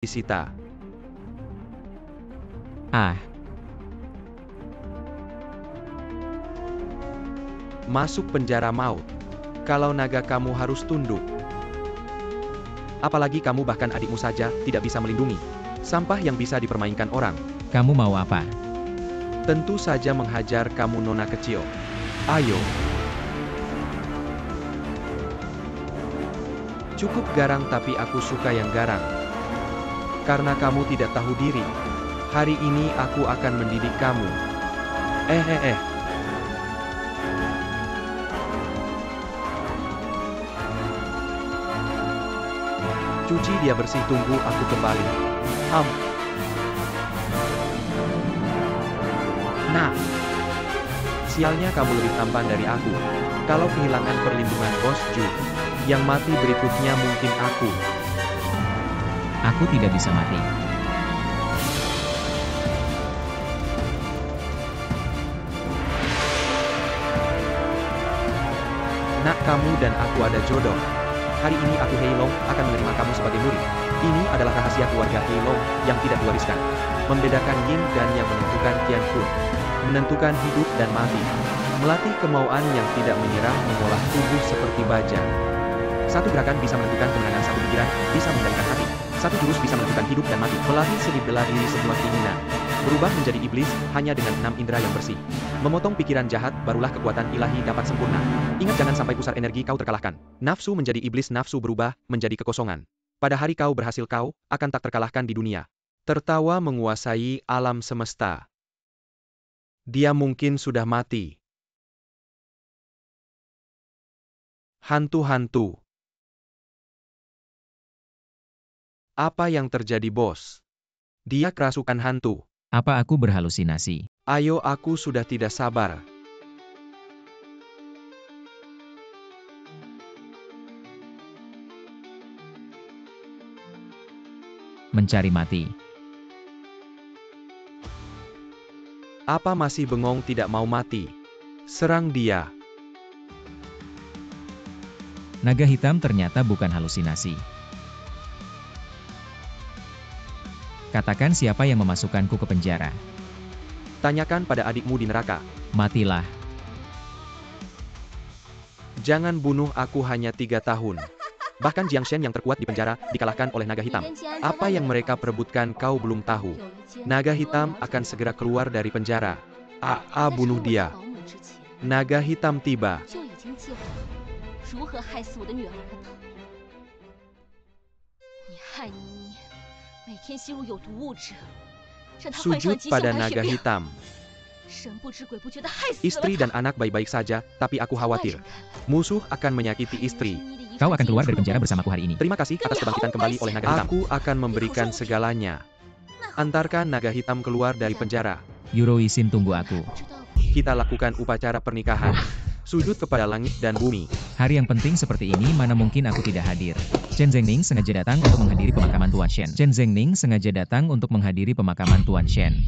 disita. Ah, Masuk penjara maut. Kalau naga kamu harus tunduk. Apalagi kamu bahkan adikmu saja tidak bisa melindungi. Sampah yang bisa dipermainkan orang. kamu mau apa? Tentu saja menghajar kamu nona kecil. Ayo. Cukup garang tapi aku suka yang garang. Karena kamu tidak tahu diri. Hari ini aku akan mendidik kamu. Cuci dia bersih, tunggu aku kembali. Nah. Sialnya kamu lebih tampan dari aku. Kalau kehilangan perlindungan Bos Ju, yang mati berikutnya mungkin aku. Aku tidak bisa mati. Nak, kamu dan aku ada jodoh. Hari ini aku Heilong akan menerima kamu sebagai murid. Ini adalah rahasia keluarga Heilong yang tidak diwariskan. Membedakan Yin dan yang menentukan Qian Kun. Menentukan hidup dan mati. Melatih kemauan yang tidak menyerah, mengolah tubuh seperti baja. Satu gerakan bisa menentukan kemenangan, satu pikiran bisa mengendalikan hati. Satu jurus bisa menentukan hidup dan mati. Melatih seni bela diri sebuah keinginan. Berubah menjadi iblis hanya dengan 6 indera yang bersih. Memotong pikiran jahat, barulah kekuatan ilahi dapat sempurna. Ingat, jangan sampai pusar energi kau terkalahkan. Nafsu menjadi iblis, nafsu berubah menjadi kekosongan. Pada hari kau berhasil, kau akan tak terkalahkan di dunia. Tertawa menguasai alam semesta. Dia mungkin sudah mati. Hantu-hantu. Apa yang terjadi, bos? Dia kerasukan hantu. Apa aku berhalusinasi? Ayo, aku sudah tidak sabar. Mencari mati. Apa masih bengong tidak mau mati? Serang dia. Naga hitam ternyata bukan halusinasi. Katakan siapa yang memasukkanku ke penjara. Tanyakan pada adikmu di neraka. Matilah. Jangan bunuh aku, hanya 3 tahun. Bahkan Jiang Shen yang terkuat di penjara dikalahkan oleh naga hitam. Apa yang mereka perebutkan kau belum tahu. Naga hitam akan segera keluar dari penjara. Bunuh dia. Naga hitam tiba. Sujud pada naga hitam. Istri dan anak baik-baik saja, tapi aku khawatir. Musuh akan menyakiti istri. Kau akan keluar dari penjara bersamaku hari ini. Terima kasih atas kebangkitan kembali oleh naga hitam. Aku akan memberikan segalanya. Antarkan naga hitam keluar dari penjara. Yuroisin, tunggu aku. Kita lakukan upacara pernikahan. Sujud kepada langit dan bumi. Hari yang penting seperti ini mana mungkin aku tidak hadir. Chen Zhengning sengaja datang untuk menghadiri pemakaman Tuan Shen. Chen Zhengning sengaja datang untuk menghadiri pemakaman Tuan Shen.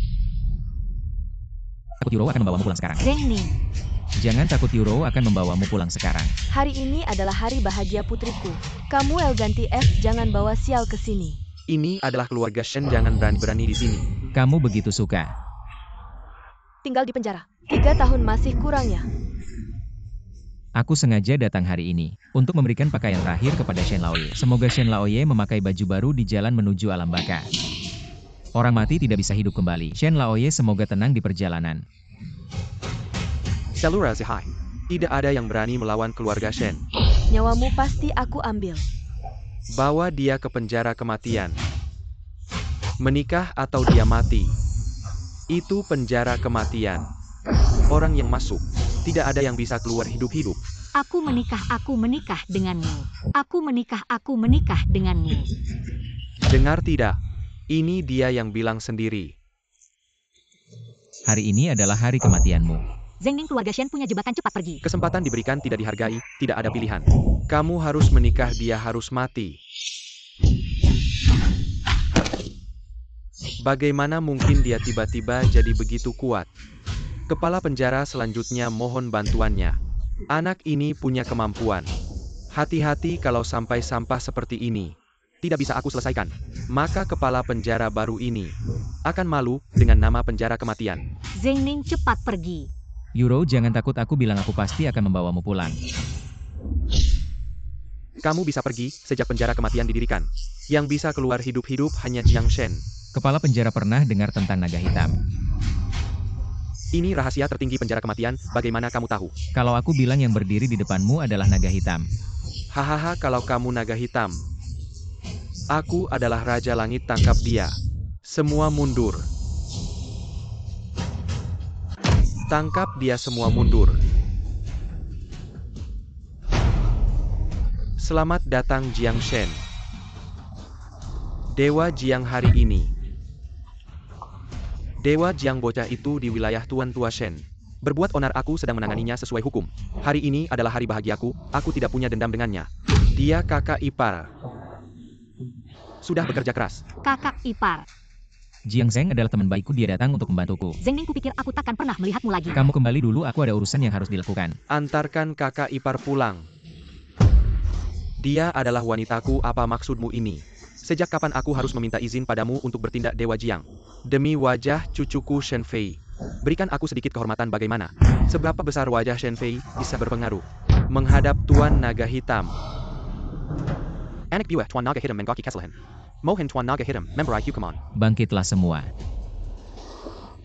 Takut Yuro akan membawamu pulang sekarang. Zhengning, Jangan takut, Yuro akan membawamu pulang sekarang. hari ini adalah hari bahagia putriku. Kamu Elganti F, jangan bawa sial ke sini. Ini adalah keluarga Shen, jangan berani-berani di sini. Kamu begitu suka. Tinggal di penjara. 3 tahun masih kurangnya. Aku sengaja datang hari ini untuk memberikan pakaian terakhir kepada Shen Laoye. Semoga Shen Laoye memakai baju baru di jalan menuju alam baka. Orang mati tidak bisa hidup kembali. Shen Laoye semoga tenang di perjalanan. Selura Zihai. Tidak ada yang berani melawan keluarga Shen. Nyawamu pasti aku ambil. Bawa dia ke penjara kematian. Menikah atau dia mati. Itu penjara kematian. Orang yang masuk, tidak ada yang bisa keluar hidup-hidup. Aku menikah denganmu. Aku menikah denganmu. Dengar tidak? Ini dia yang bilang sendiri. Hari ini adalah hari kematianmu. Zhengning, keluarga Shen punya jebakan cepat pergi. Kesempatan diberikan, tidak dihargai, tidak ada pilihan. Kamu harus menikah, dia harus mati. Bagaimana mungkin dia tiba-tiba jadi begitu kuat? Kepala penjara selanjutnya mohon bantuannya. Anak ini punya kemampuan. Hati-hati kalau sampai sampah seperti ini. tidak bisa aku selesaikan. Maka kepala penjara baru ini akan malu dengan nama penjara kematian. Zheng Ning cepat pergi. Yuro, jangan takut, aku bilang aku pasti akan membawamu pulang. Kamu bisa pergi sejak penjara kematian didirikan. Yang bisa keluar hidup-hidup hanya Jiang Shen. Kepala penjara pernah dengar tentang naga hitam. Ini rahasia tertinggi penjara kematian, bagaimana kamu tahu? Kalau aku bilang yang berdiri di depanmu adalah naga hitam. Hahaha, kalau kamu naga hitam. Aku adalah Raja Langit, tangkap dia. Semua mundur. Tangkap dia, semua mundur. Selamat datang Jiang Shen. Dewa Jiang hari ini. Dewa Jiang bocah itu di wilayah Tuan Tua Shen. Berbuat onar, aku sedang menanganinya sesuai hukum. Hari ini adalah hari bahagiaku, aku tidak punya dendam dengannya. Dia kakak ipar. Sudah bekerja keras. Kakak ipar. Jiang Zheng adalah teman baikku, dia datang untuk membantuku. Zheng Ning, kupikir aku takkan pernah melihatmu lagi. Kamu kembali dulu, aku ada urusan yang harus dilakukan. Antarkan kakak ipar pulang. Dia adalah wanitaku, apa maksudmu ini? Sejak kapan aku harus meminta izin padamu untuk bertindak Dewa Jiang? Demi wajah cucuku Shen Fei. Berikan aku sedikit kehormatan, bagaimana? Seberapa besar wajah Shen Fei bisa berpengaruh menghadap Tuan Naga Hitam? Anak Buah Tuan Naga Hitam Menggaki Kesalahan. Mohan Tuan Naga Hitam, member IQ Command. Bangkitlah semua.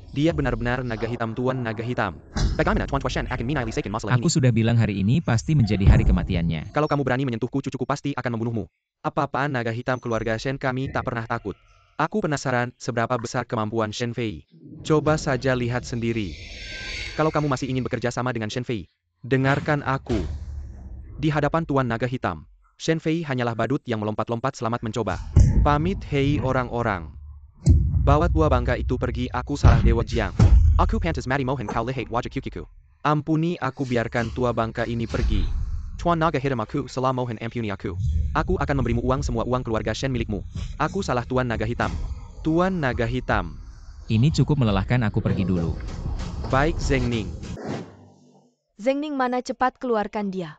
Dia benar-benar naga hitam, Tuan Naga Hitam. Bagaimana Tuan Tua Shen akan menaili sekin masalah Aku ini? sudah bilang hari ini pasti menjadi hari kematiannya. Kalau kamu berani menyentuhku, cucuku pasti akan membunuhmu. Apa-apaan naga hitam keluarga Shen, kami tak pernah takut. Aku penasaran seberapa besar kemampuan Shen Fei. Coba saja lihat sendiri. Kalau kamu masih ingin bekerja sama dengan Shen Fei, dengarkan aku. Di hadapan Tuan Naga Hitam, Shen Fei hanyalah badut yang melompat-lompat selamat mencoba. Pamit hei orang-orang. Bawa tua bangka itu pergi, aku salah Dewa Jiang. Aku pantas mati mohan kau lihat wajah kukiku. Ampuni aku, biarkan tua bangka ini pergi. Tuan Naga Hitam, aku salah, mohon ampuni aku. Aku akan memberimu uang, semua uang keluarga Shen milikmu. Aku salah Tuan Naga Hitam. Tuan Naga Hitam. Ini cukup melelahkan, aku pergi dulu. Baik Zheng Ning. Zheng Ning mana, cepat keluarkan dia.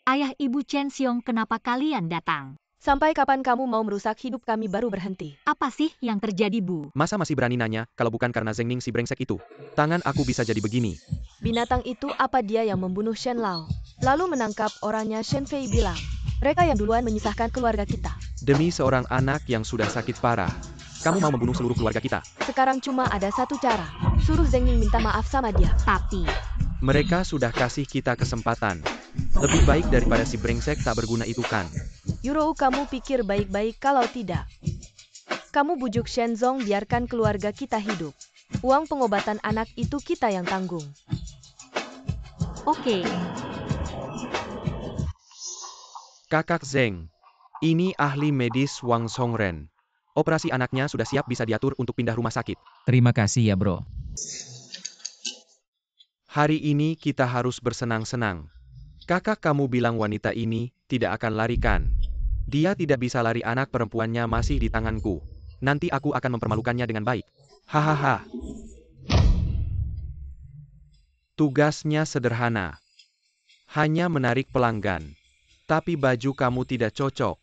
Ayah Ibu Chen Xiong, kenapa kalian datang? Sampai kapan kamu mau merusak hidup kami baru berhenti? Apa sih yang terjadi, Bu? Masa masih berani nanya, kalau bukan karena Zheng Ning si brengsek itu, tangan aku bisa jadi begini. Binatang itu, apa dia yang membunuh Shen Lao? Lalu menangkap orangnya, Shen Fei bilang. Mereka yang duluan menyisahkan keluarga kita. Demi seorang anak yang sudah sakit parah, kamu mau membunuh seluruh keluarga kita. Sekarang cuma ada satu cara. Suruh Zheng Ning minta maaf sama dia. Tapi, Mereka sudah kasih kita kesempatan. Lebih baik daripada si brengsek tak berguna itu kan. Yuro, kamu pikir baik-baik, kalau tidak. Kamu bujuk Shen Zong biarkan keluarga kita hidup. Uang pengobatan anak itu kita yang tanggung. oke. Kakak Zheng, ini ahli medis Wang Songren. Operasi anaknya sudah siap, bisa diatur untuk pindah rumah sakit. Terima kasih ya bro. Hari ini kita harus bersenang-senang. Kakak kamu bilang wanita ini tidak akan larikan. Dia tidak bisa lari, anak perempuannya masih di tanganku. Nanti aku akan mempermalukannya dengan baik. Hahaha. Tugasnya sederhana. Hanya menarik pelanggan. Tapi baju kamu tidak cocok.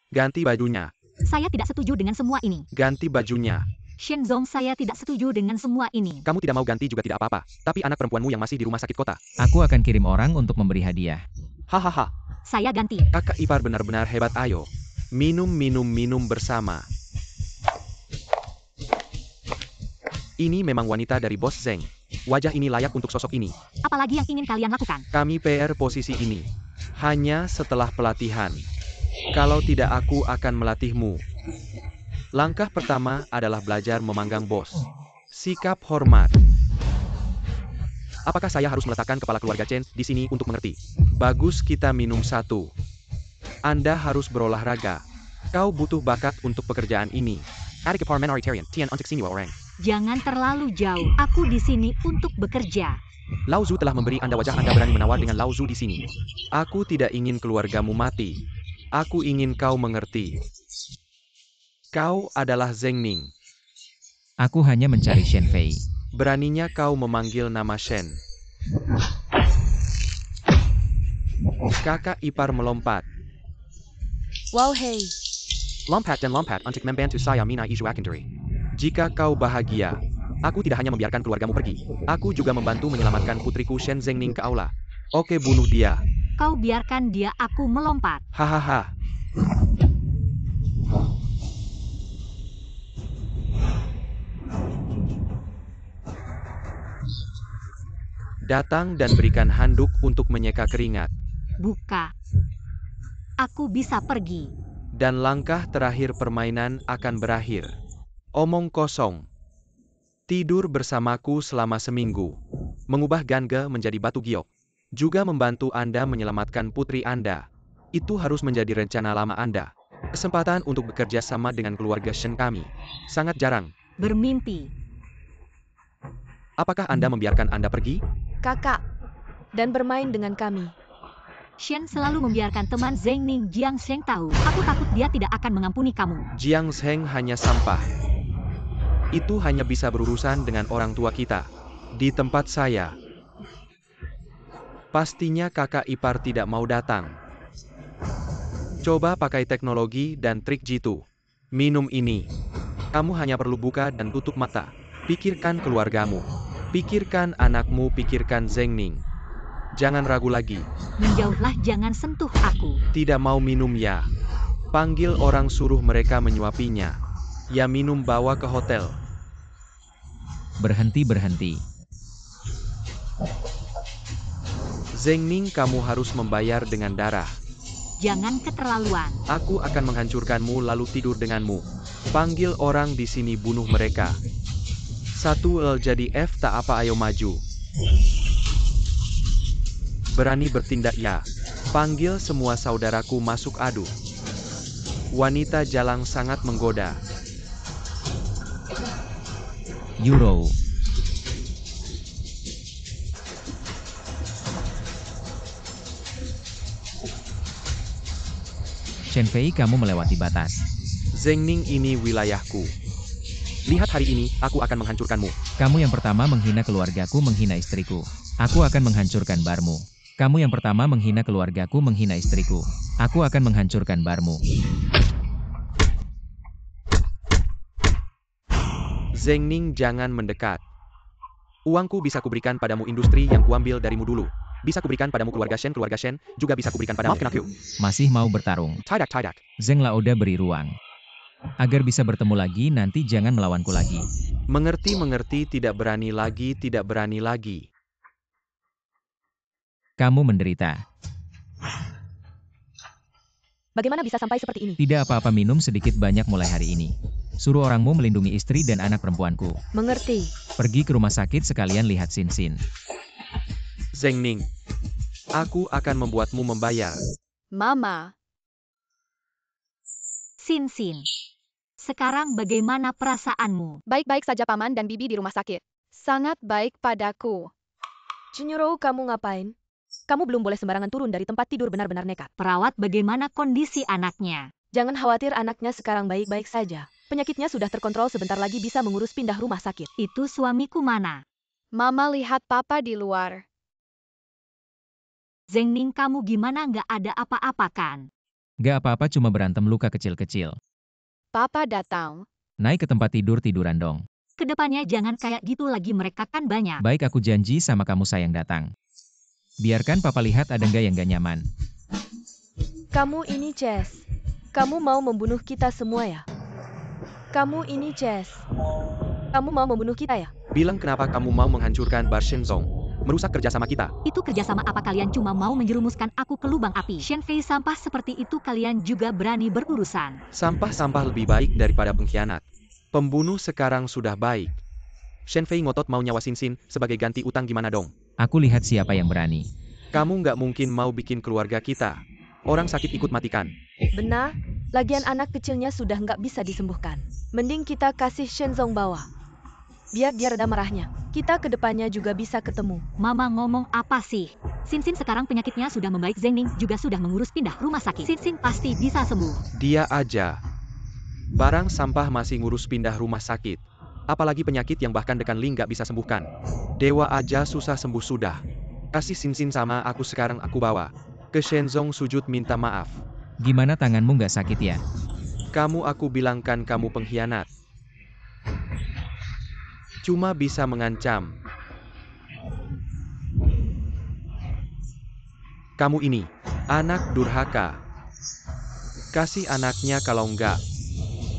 Ganti bajunya. Saya tidak setuju dengan semua ini. Ganti bajunya. Shen Zong, saya tidak setuju dengan semua ini. Kamu tidak mau ganti juga tidak apa-apa. Tapi anak perempuanmu yang masih di rumah sakit kota. Aku akan kirim orang untuk memberi hadiah. Hahaha. Saya ganti. Kakak ipar benar-benar hebat, ayo. Minum bersama. Ini memang wanita dari Bos Zheng. Wajah ini layak untuk sosok ini. Apalagi yang ingin kalian lakukan? Kami PR posisi ini. Hanya setelah pelatihan. Kalau tidak aku akan melatihmu. Langkah pertama adalah belajar memanggang bos. Sikap hormat. Apakah saya harus meletakkan kepala keluarga Chen di sini untuk mengerti? Bagus, kita minum satu. Anda harus berolahraga. Kau butuh bakat untuk pekerjaan ini. Adik parliamentarian, Tian untuk sini orang. Jangan terlalu jauh. Aku di sini untuk bekerja. Lao Zu telah memberi Anda wajah, Anda berani menawar dengan Lao Zu di sini. Aku tidak ingin keluargamu mati. Aku ingin kau mengerti. Kau adalah Zheng Ning. Aku hanya mencari Shen Fei. Beraninya kau memanggil nama Shen. Kakak ipar melompat. Wow hei, Lompat dan lompat untuk membantu saya Mina Izu Akindari. Jika kau bahagia, aku tidak hanya membiarkan keluargamu pergi. Aku juga membantu menyelamatkan putriku Shen Zengning ke aula. Oke, bunuh dia. Kau biarkan dia, aku melompat. Hahaha. Datang dan berikan handuk untuk menyeka keringat. Buka. Aku bisa pergi. Dan langkah terakhir permainan akan berakhir. Omong kosong. Tidur bersamaku selama seminggu. Mengubah Gangga menjadi batu giok. Juga membantu Anda menyelamatkan putri Anda. Itu harus menjadi rencana lama Anda. Kesempatan untuk bekerja sama dengan keluarga Shen kami. Sangat jarang. Bermimpi. Apakah Anda membiarkan Anda pergi? kakak. Dan bermain dengan kami. Shen selalu membiarkan teman Zengning Jiang Sheng tahu. Aku takut dia tidak akan mengampuni kamu. Jiang Sheng hanya sampah. Itu hanya bisa berurusan dengan orang tua kita. Di tempat saya. Pastinya kakak ipar tidak mau datang. Coba pakai teknologi dan trik jitu. Minum ini. Kamu hanya perlu buka dan tutup mata. Pikirkan keluargamu. Pikirkan anakmu, pikirkan Zengning. Jangan ragu lagi. Menjauhlah, jangan sentuh aku. Tidak mau minum ya. Panggil orang, suruh mereka menyuapinya. Ya minum, bawa ke hotel. Berhenti. Zengning, kamu harus membayar dengan darah. Jangan keterlaluan. Aku akan menghancurkanmu lalu tidur denganmu. Panggil orang di sini, bunuh mereka. 1L jadi F tak apa, ayo maju. Berani bertindak ya. Panggil semua saudaraku masuk adu. Wanita jalang sangat menggoda. Euro. Shen Fei, kamu melewati batas. Zengning, ini wilayahku. Lihat, hari ini, aku akan menghancurkanmu. Kamu yang pertama menghina keluargaku, menghina istriku. Aku akan menghancurkan barmu. Kamu yang pertama menghina keluargaku, menghina istriku. Aku akan menghancurkan barmu. Zengning, jangan mendekat. Uangku bisa kuberikan padamu, industri yang kuambil darimu dulu. Bisa kuberikan padamu keluarga Shen, juga bisa kuberikan padamu. Maafkan aku. Masih mau bertarung. Tidak. Zeng Laoda beri ruang. Agar bisa bertemu lagi, nanti jangan melawanku lagi. Mengerti, tidak berani lagi. Kamu menderita. Bagaimana bisa sampai seperti ini? Tidak apa-apa, minum sedikit banyak mulai hari ini. Suruh orangmu melindungi istri dan anak perempuanku. Mengerti. Pergi ke rumah sakit sekalian lihat Sin. Zengning, aku akan membuatmu membayar. Mama. Sin. Sekarang bagaimana perasaanmu? Baik-baik saja, Paman dan Bibi di rumah sakit. Sangat baik padaku. Chunyoro, kamu ngapain? Kamu belum boleh sembarangan turun dari tempat tidur, benar-benar nekat. Perawat, bagaimana kondisi anaknya? Jangan khawatir, anaknya sekarang baik-baik saja. Penyakitnya sudah terkontrol, sebentar lagi bisa mengurus pindah rumah sakit. Itu suamiku mana? Mama lihat Papa di luar. Zengning, kamu gimana, nggak ada apa-apa kan? Gak apa-apa, cuma berantem luka kecil-kecil. Papa datang. Naik ke tempat tiduran dong. Kedepannya jangan kayak gitu lagi, mereka kan banyak. Baik, aku janji sama kamu sayang datang. Biarkan papa lihat ada nggak yang gak nyaman. Kamu ini Chess. Kamu mau membunuh kita semua ya? Kamu ini Chess. Kamu mau membunuh kita ya? Bilang kenapa kamu mau menghancurkan Bar Shenzong, merusak kerjasama kita. Itu kerjasama apa? Kalian cuma mau menjerumuskan aku ke lubang api. Shen Fei, sampah seperti itu kalian juga berani berurusan. Sampah lebih baik daripada pengkhianat. Pembunuh sekarang sudah baik. Shen Fei ngotot mau nyawa Sin sebagai ganti utang, gimana dong? Aku lihat siapa yang berani. Kamu nggak mungkin mau bikin keluarga kita. Orang sakit ikut matikan. Benar, lagian anak kecilnya sudah nggak bisa disembuhkan. Mending kita kasih Shenzong bawa. Biar dia reda marahnya. Kita kedepannya juga bisa ketemu. Mama ngomong apa sih? Sin sekarang penyakitnya sudah membaik. Zengning juga sudah mengurus pindah rumah sakit. Sin pasti bisa sembuh. Dia aja. Barang sampah masih ngurus pindah rumah sakit. Apalagi penyakit yang bahkan Dekan Ling nggak bisa sembuhkan. Dewa aja susah sembuh sudah. Kasih Sin sama aku sekarang, aku bawa ke Shenzong sujud minta maaf. Gimana tanganmu nggak sakit ya? Aku bilangkan kamu pengkhianat. Cuma bisa mengancam. Kamu ini, anak durhaka. Kasih anaknya kalau enggak.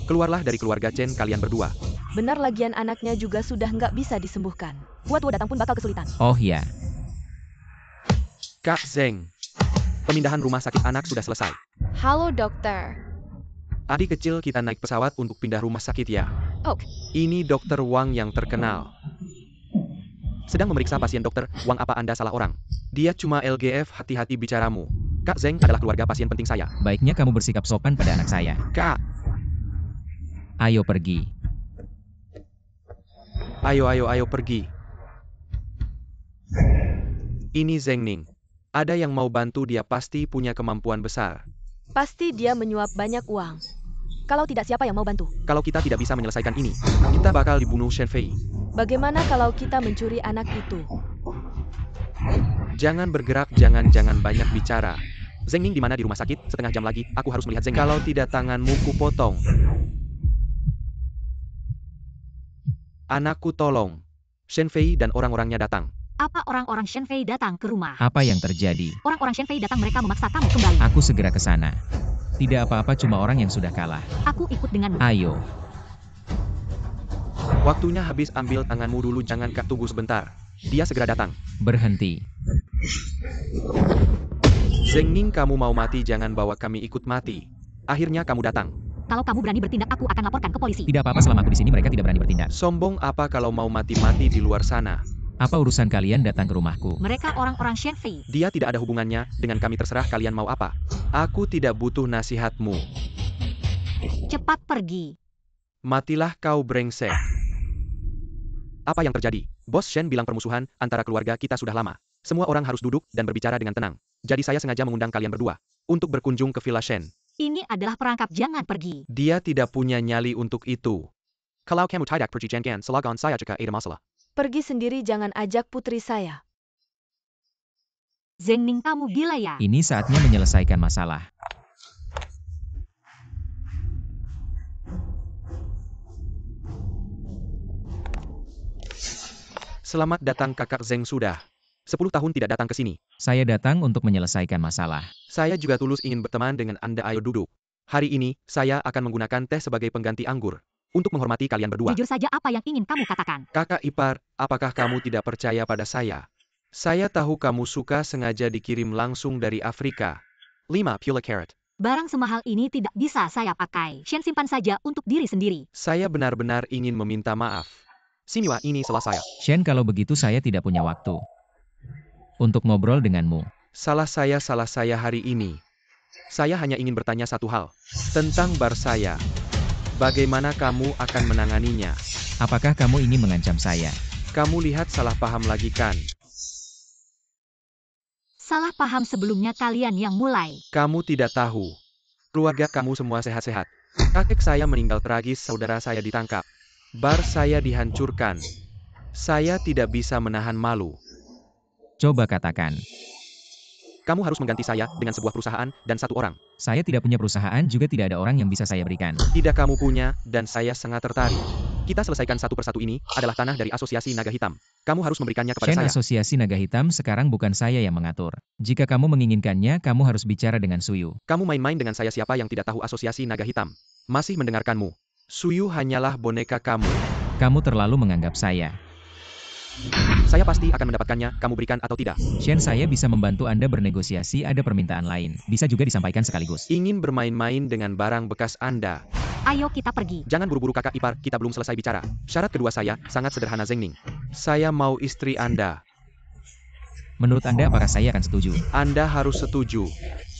Keluarlah dari keluarga Chen kalian berdua. Benar lagian anaknya juga sudah nggak bisa disembuhkan. Buat Wo datang pun bakal kesulitan. Oh ya, Kak Zeng. Pemindahan rumah sakit anak sudah selesai. Halo dokter. Adik kecil kita naik pesawat untuk pindah rumah sakit ya. Oh, Ini dokter Wang yang terkenal. Sedang memeriksa pasien dokter, Wang apa Anda salah orang? Dia cuma LGF, hati-hati bicaramu. Kak Zeng adalah keluarga pasien penting saya. baiknya kamu bersikap sopan pada anak saya. Kak, Ayo pergi. ayo pergi. Ini Zeng Ning. Ada yang mau bantu dia pasti punya kemampuan besar. Pasti dia menyuap banyak uang. Kalau tidak siapa yang mau bantu? Kalau kita tidak bisa menyelesaikan ini, kita bakal dibunuh Shen Fei. Bagaimana kalau kita mencuri anak itu? Jangan bergerak, jangan banyak bicara. Zeng Ning di mana di rumah sakit? Setengah jam lagi, aku harus melihat Zeng. Kalau tidak tanganmu kupotong. Anakku tolong. Shen Fei dan orang-orangnya datang. Apa orang-orang Shenfei datang ke rumah? Apa yang terjadi? Orang-orang Shenfei datang, mereka memaksa kamu kembali. Aku segera ke sana. Tidak apa-apa, cuma orang yang sudah kalah. Aku ikut denganmu. Ayo. Waktunya habis, ambil tanganmu dulu, jangan Kak, tunggu sebentar. Dia segera datang. Berhenti. Zeng Ning, kamu mau mati, jangan bawa kami ikut mati. Akhirnya kamu datang. Kalau kamu berani bertindak, aku akan laporkan ke polisi. Tidak apa-apa, selama aku di sini mereka tidak berani bertindak. Sombong apa kalau mau mati-mati di luar sana? Apa urusan kalian datang ke rumahku? Mereka orang-orang Shenfei. Dia tidak ada hubungannya dengan kami, terserah kalian mau apa. Aku tidak butuh nasihatmu. Cepat pergi. Matilah kau brengsek. Apa yang terjadi? Bos Shen bilang permusuhan antara keluarga kita sudah lama. Semua orang harus duduk dan berbicara dengan tenang. Jadi saya sengaja mengundang kalian berdua untuk berkunjung ke Villa Shen. Ini adalah perangkap, jangan pergi. Dia tidak punya nyali untuk itu. Kalau kamu tidak pergi jangan salahkan saya jika ada masalah. Pergi sendiri, jangan ajak putri saya. Zeng Ning, kamu gila ya? Ini saatnya menyelesaikan masalah. Selamat datang kakak Zeng, sudah 10 tahun tidak datang ke sini. Saya datang untuk menyelesaikan masalah. Saya juga tulus ingin berteman dengan Anda, ayo duduk. Hari ini, saya akan menggunakan teh sebagai pengganti anggur. Untuk menghormati kalian berdua. Jujur saja, apa yang ingin kamu katakan? Kakak ipar, apakah kamu tidak percaya pada saya? Saya tahu kamu suka, sengaja dikirim langsung dari Afrika. 5 pula karat. Barang semahal ini tidak bisa saya pakai. Shen, simpan saja untuk diri sendiri. Saya benar-benar ingin meminta maaf. Sinilah, ini selesai. Shen, kalau begitu saya tidak punya waktu untuk ngobrol denganmu. Salah saya hari ini. Saya hanya ingin bertanya satu hal. Tentang bar saya. Bagaimana kamu akan menanganinya? Apakah kamu ingin mengancam saya? Kamu lihat salah paham lagi kan? Salah paham sebelumnya, kalian yang mulai. Kamu tidak tahu. Keluarga kamu semua sehat-sehat. Kakek saya meninggal tragis, saudara saya ditangkap. Bar saya dihancurkan. Saya tidak bisa menahan malu. Coba katakan. Kamu harus mengganti saya dengan sebuah perusahaan dan satu orang. Saya tidak punya perusahaan, juga tidak ada orang yang bisa saya berikan. Tidak kamu punya, dan saya sangat tertarik. Kita selesaikan satu persatu. Ini adalah tanah dari Asosiasi Naga Hitam. Kamu harus memberikannya kepada Shen, saya. Asosiasi Naga Hitam sekarang bukan saya yang mengatur. Jika kamu menginginkannya, kamu harus bicara dengan Suyu. Kamu main-main dengan saya, siapa yang tidak tahu Asosiasi Naga Hitam? Masih mendengarkanmu. Suyu hanyalah boneka kamu. Kamu terlalu menganggap saya. Saya pasti akan mendapatkannya, kamu berikan atau tidak. Shen, saya bisa membantu Anda bernegosiasi, ada permintaan lain. Bisa juga disampaikan sekaligus. Ingin bermain-main dengan barang bekas Anda. Ayo kita pergi. Jangan buru-buru kakak ipar, kita belum selesai bicara. Syarat kedua saya, sangat sederhana Zeng Ning. Saya mau istri Anda. Menurut Anda apakah saya akan setuju? Anda harus setuju.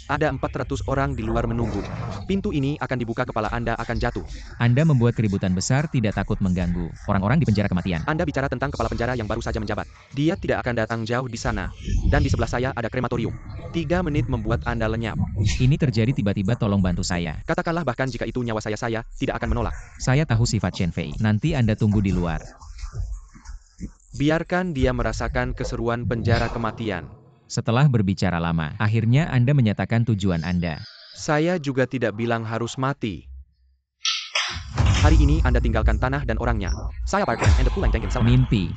Ada 400 orang di luar menunggu. Pintu ini akan dibuka, kepala Anda akan jatuh. Anda membuat keributan besar, tidak takut mengganggu orang-orang di penjara kematian. Anda bicara tentang kepala penjara yang baru saja menjabat. Dia tidak akan datang jauh di sana. Dan di sebelah saya ada krematorium. 3 menit membuat Anda lenyap. Ini terjadi tiba-tiba, tolong bantu saya. Katakanlah bahkan jika itu nyawa saya tidak akan menolak. Saya tahu sifat Shen Fei. Nanti Anda tunggu di luar. Biarkan dia merasakan keseruan penjara kematian. Setelah berbicara lama, akhirnya Anda menyatakan tujuan Anda. Saya juga tidak bilang harus mati. Hari ini Anda tinggalkan tanah dan orangnya. Saya Barton and the Pulang Dengen Selma. Mimpi.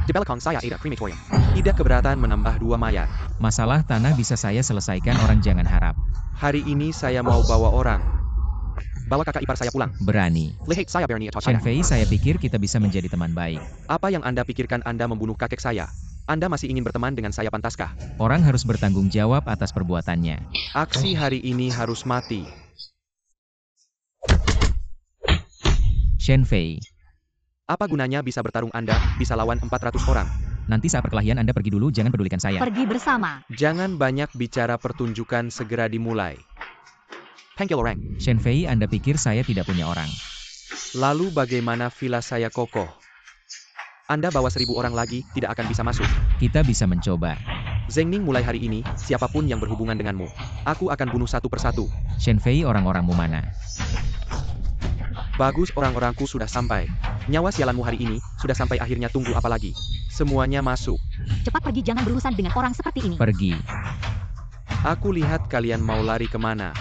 Di belakang saya ada krematorium. Tidak keberatan menambah 2 mayat. Masalah tanah bisa saya selesaikan, orang jangan harap. Hari ini saya mau bawa orang. Bawa kakak ipar saya pulang. Berani. Lihat saya Bernie atau Shen Fei, saya pikir kita bisa menjadi teman baik. Apa yang Anda pikirkan Anda membunuh kakek saya? Anda masih ingin berteman dengan saya pantaskah? Orang harus bertanggung jawab atas perbuatannya. Aksi hari ini harus mati. Shen Fei, Apa gunanya bisa bertarung Anda, bisa lawan 400 orang? nanti saat perkelahian Anda pergi dulu, jangan pedulikan saya. Pergi bersama. Jangan banyak bicara, pertunjukan segera dimulai. Panggil orang. Shen Fei, Anda pikir saya tidak punya orang? Lalu bagaimana villa saya kokoh? Anda bawa 1000 orang lagi, tidak akan bisa masuk. Kita bisa mencoba. Zheng Ning, mulai hari ini, siapapun yang berhubungan denganmu, aku akan bunuh satu persatu. Shen Fei, orang-orangmu mana? Bagus, orang-orangku sudah sampai. Nyawa sialanmu hari ini, sudah sampai, akhirnya tunggu apa lagi? Semuanya masuk. Cepat pergi, jangan berurusan dengan orang seperti ini. Pergi. Aku lihat kalian mau lari kemana.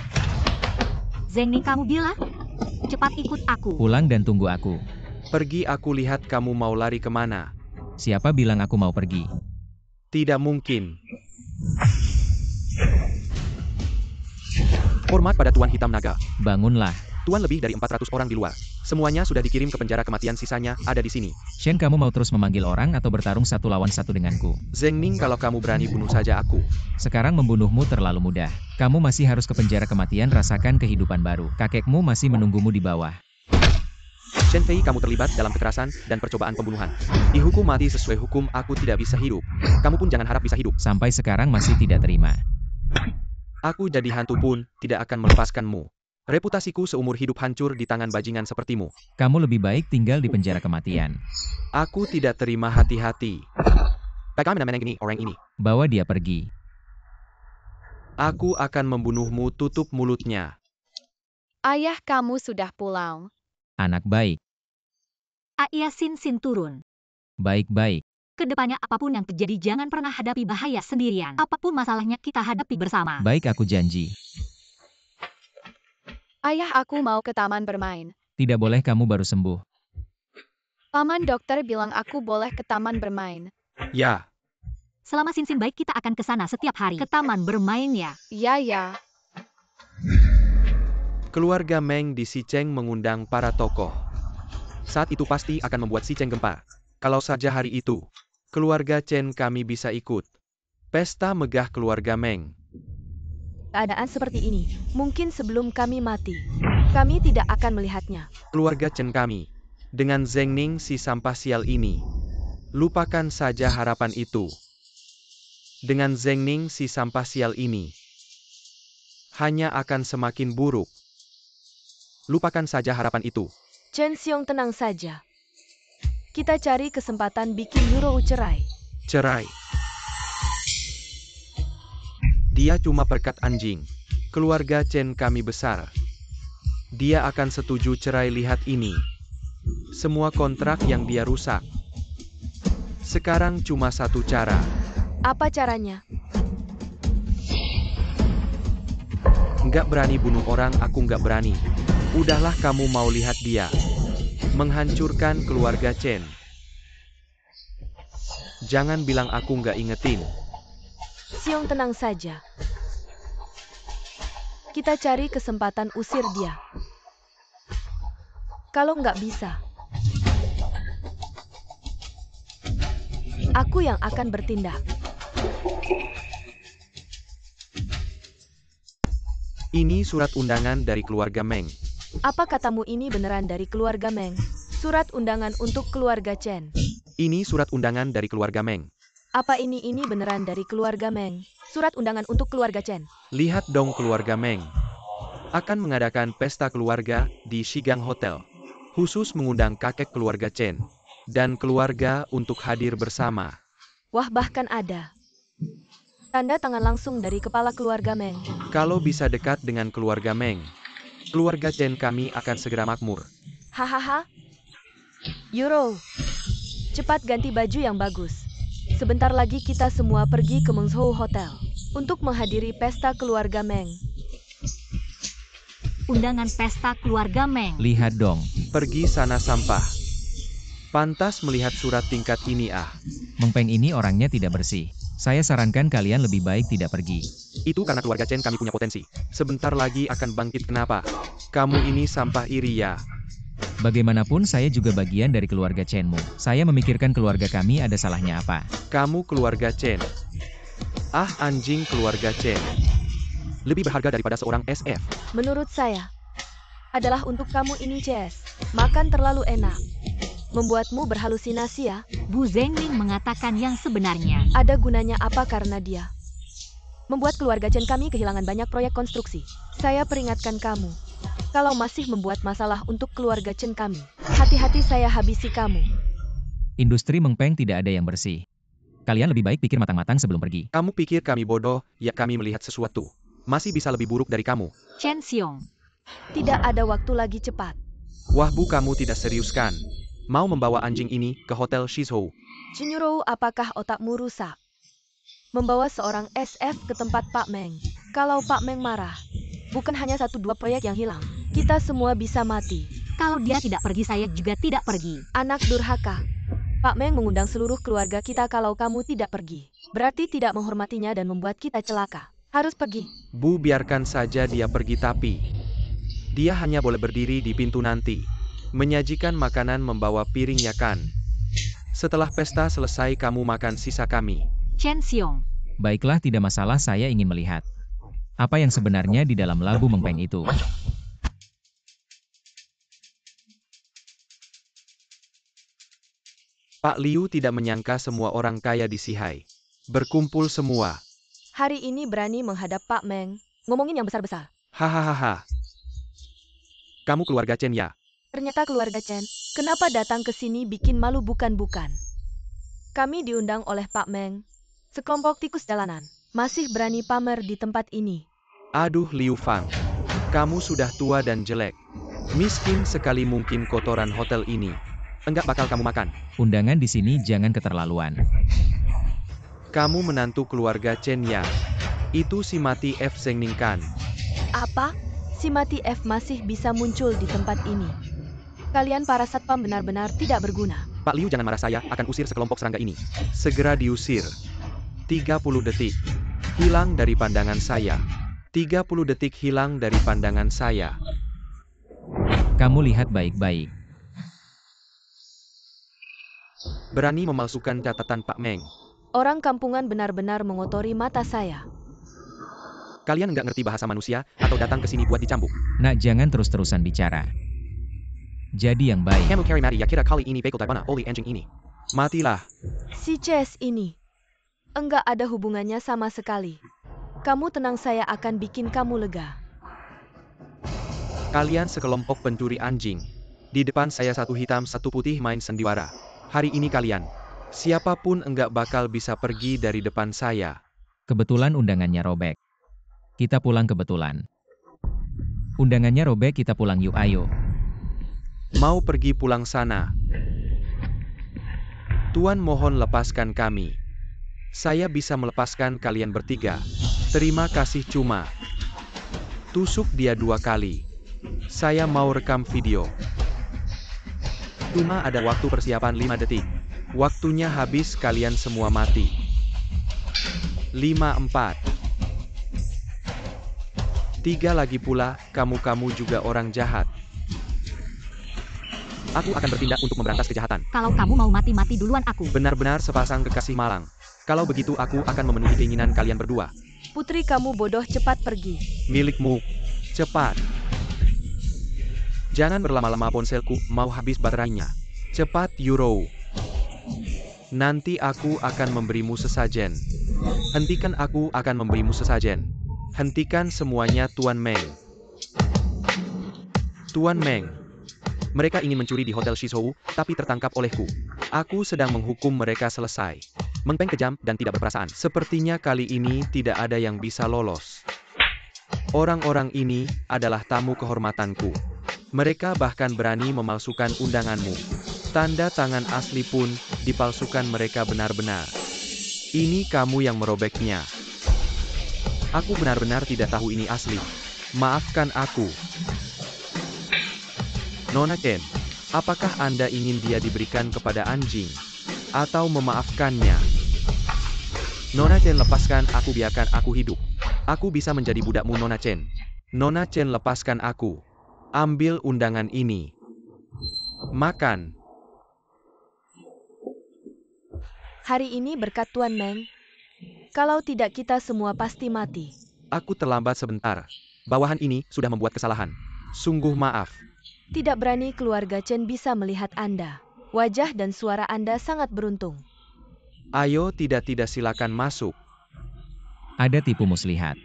Zheng Ning, kamu bilang? Cepat ikut aku. Pulang dan tunggu aku. Pergi, aku lihat kamu mau lari kemana. Siapa bilang aku mau pergi? Tidak mungkin. Hormat pada Tuan Hitam Naga. Bangunlah. Tuan, lebih dari 400 orang di luar. Semuanya sudah dikirim ke penjara kematian, sisanya ada di sini. Shen, kamu mau terus memanggil orang atau bertarung 1 lawan 1 denganku? Zheng Ning, kalau kamu berani bunuh saja aku. Sekarang membunuhmu terlalu mudah. Kamu masih harus ke penjara kematian, rasakan kehidupan baru. Kakekmu masih menunggumu di bawah. Shen Fei, kamu terlibat dalam kekerasan dan percobaan pembunuhan. Dihukum mati sesuai hukum, aku tidak bisa hidup. Kamu pun jangan harap bisa hidup. Sampai sekarang masih tidak terima. Aku jadi hantu pun tidak akan melepaskanmu. Reputasiku seumur hidup hancur di tangan bajingan sepertimu. Kamu lebih baik tinggal di penjara kematian. Aku tidak terima, hati-hati. Bagaimana menangani orang ini? Bawa dia pergi. Aku akan membunuhmu, tutup mulutnya. Ayah kamu sudah pulang. Anak baik. Ayah Sin turun. Baik-baik. Kedepannya apapun yang terjadi jangan pernah hadapi bahaya sendirian. Apapun masalahnya kita hadapi bersama. Baik, aku janji. Ayah, aku mau ke taman bermain. Tidak boleh, kamu baru sembuh. Paman dokter bilang aku boleh ke taman bermain. Ya, Selama Sin baik kita akan ke sana setiap hari. Ke taman bermain ya. Ya. keluarga Meng di Sicheng mengundang para tokoh. Saat itu pasti akan membuat Sicheng gempar. Kalau saja hari itu, keluarga Chen kami bisa ikut. Pesta megah keluarga Meng. Keadaan seperti ini, mungkin sebelum kami mati, kami tidak akan melihatnya. Keluarga Chen kami. Dengan Zheng Ning si sampah sial ini. Lupakan saja harapan itu. Dengan Zheng Ning si sampah sial ini. Hanya akan semakin buruk. Lupakan saja harapan itu. Chen Xiong, tenang saja. Kita cari kesempatan bikin Yuro cerai. Cerai. Dia cuma perkat anjing. Keluarga Chen kami besar. Dia akan setuju cerai, lihat ini. Semua kontrak yang dia rusak. Sekarang cuma satu cara. Apa caranya? Nggak berani bunuh orang, aku nggak berani. Udahlah, kamu mau lihat dia. Menghancurkan keluarga Chen. Jangan bilang aku nggak ingetin. Xiong, tenang saja. Kita cari kesempatan usir dia. Kalau nggak bisa, aku yang akan bertindak. Ini surat undangan dari keluarga Meng. Apa katamu ini beneran dari keluarga Meng? Surat undangan untuk keluarga Chen. Ini surat undangan dari keluarga Meng. Apa ini beneran dari keluarga Meng? Surat undangan untuk keluarga Chen. Lihat dong, keluarga Meng akan mengadakan pesta keluarga di Shigang Hotel. Khusus mengundang kakek keluarga Chen dan keluarga untuk hadir bersama. Wah, bahkan ada tanda tangan langsung dari kepala keluarga Meng. Kalau bisa dekat dengan keluarga Meng, keluarga Chen kami akan segera makmur. Hahaha. Yuro, cepat ganti baju yang bagus. Sebentar lagi kita semua pergi ke Mengzhou Hotel untuk menghadiri pesta keluarga Meng. undangan pesta keluarga Meng. Lihat dong. Pergi sana sampah. Pantas melihat surat tingkat ini ah. Meng Peng ini orangnya tidak bersih. Saya sarankan kalian lebih baik tidak pergi. Itu karena keluarga Chen kami punya potensi. Sebentar lagi akan bangkit kenapa? Kamu ini sampah iri ya. Bagaimanapun saya juga bagian dari keluarga Chenmu. Saya memikirkan keluarga kami ada salahnya apa. Kamu keluarga Chen. Ah anjing keluarga Chen. Lebih berharga daripada seorang SF. Menurut saya, adalah untuk kamu ini Jess. Makan terlalu enak. Membuatmu berhalusinasi ya. Bu Zengning mengatakan yang sebenarnya. Ada gunanya apa karena dia membuat keluarga Chen kami kehilangan banyak proyek konstruksi. Saya peringatkan kamu. Kalau masih membuat masalah untuk keluarga Chen kami, hati-hati saya habisi kamu. Industri Meng Peng tidak ada yang bersih. Kalian lebih baik pikir matang-matang sebelum pergi. Kamu pikir kami bodoh, ya kami melihat sesuatu. Masih bisa lebih buruk dari kamu. Chen Xiong. Tidak ada waktu lagi cepat. Wah bu kamu tidak serius kan? Mau membawa anjing ini ke Hotel Shizhou. Junyurow, apakah otakmu rusak? Membawa seorang SF ke tempat Pak Meng. Kalau Pak Meng marah, bukan hanya 1-2 proyek yang hilang. Kita semua bisa mati. Kalau dia tidak pergi, saya juga tidak pergi. Anak durhaka. Pak Meng mengundang seluruh keluarga kita kalau kamu tidak pergi. Berarti tidak menghormatinya dan membuat kita celaka. Harus pergi. Bu biarkan saja dia pergi tapi dia hanya boleh berdiri di pintu nanti. Menyajikan makanan membawa piring ya kan? Setelah pesta selesai kamu makan sisa kami. Chen Xiong. Baiklah, tidak masalah, saya ingin melihat apa yang sebenarnya di dalam labu Meng Peng itu. Pak Liu tidak menyangka semua orang kaya di Sihai berkumpul semua. Hari ini berani menghadap Pak Meng, ngomongin yang besar-besar. Hahaha. Kamu keluarga Chen ya? Ternyata keluarga Chen, kenapa datang ke sini bikin malu bukan-bukan? Kami diundang oleh Pak Meng, sekelompok tikus jalanan. Masih berani pamer di tempat ini. Aduh Liu Fang, kamu sudah tua dan jelek. Miskin sekali mungkin kotoran hotel ini. Enggak bakal kamu makan. Undangan di sini jangan keterlaluan. Kamu menantu keluarga Chen ya? Itu si Mati F Zengning kan? Apa? Si Mati F masih bisa muncul di tempat ini. Kalian para satpam benar-benar tidak berguna. Pak Liu jangan marah, saya akan usir sekelompok serangga ini. Segera diusir. 30 detik. Hilang dari pandangan saya. 30 detik hilang dari pandangan saya. Kamu lihat baik-baik. Berani memalsukan catatan Pak Meng. Orang kampungan benar-benar mengotori mata saya. Kalian nggak ngerti bahasa manusia, atau datang ke sini buat dicambuk. Nak, jangan terus-terusan bicara. Jadi yang baik. Kamu carry mati ya, kira kali ini bekal mana oli anjing ini. Matilah. Si Jess ini enggak ada hubungannya sama sekali. Kamu tenang, saya akan bikin kamu lega. Kalian sekelompok pencuri anjing. Di depan saya satu hitam satu putih main sandiwara. Hari ini kalian, siapapun enggak bakal bisa pergi dari depan saya. Kebetulan undangannya robek. Kita pulang kebetulan. Undangannya robek, kita pulang yuk, ayo. Mau pergi pulang sana. Tuan mohon lepaskan kami. Saya bisa melepaskan kalian bertiga. Terima kasih cuma. Tusuk dia 2 kali. Saya mau rekam video. Cuma ada waktu persiapan 5 detik. Waktunya habis, kalian semua mati. 5, 4. 3 lagi pula, kamu juga orang jahat. Aku akan bertindak untuk memberantas kejahatan. Kalau kamu mau mati-mati duluan aku. Benar-benar sepasang kekasih malang. Kalau begitu aku akan memenuhi keinginan kalian berdua. Putri kamu bodoh, cepat pergi. Milikmu. Cepat. Jangan berlama-lama, ponselku mau habis baterainya. Cepat Euro. Nanti aku akan memberimu sesajen. Hentikan, aku akan memberimu sesajen. Hentikan semuanya Tuan Meng. Tuan Meng. Mereka ingin mencuri di Hotel Shizhou, tapi tertangkap olehku. Aku sedang menghukum mereka selesai. Meng Peng kejam dan tidak berperasaan. Sepertinya kali ini tidak ada yang bisa lolos. Orang-orang ini adalah tamu kehormatanku. Mereka bahkan berani memalsukan undanganmu. Tanda tangan asli pun dipalsukan mereka benar-benar. Ini kamu yang merobeknya. Aku benar-benar tidak tahu ini asli. Maafkan aku. Nona Chen, apakah Anda ingin dia diberikan kepada anjing? Atau memaafkannya? Nona Chen, lepaskan aku, biarkan aku hidup. Aku bisa menjadi budakmu, Nona Chen. Nona Chen, lepaskan aku. Ambil undangan ini. Makan. Hari ini berkat Tuan Meng. Kalau tidak kita semua pasti mati. Aku terlambat sebentar. Bawahan ini sudah membuat kesalahan. Sungguh maaf. Tidak berani keluarga Chen bisa melihat Anda. Wajah dan suara Anda sangat beruntung. Ayo, tidak silakan masuk. Ada tipu muslihat.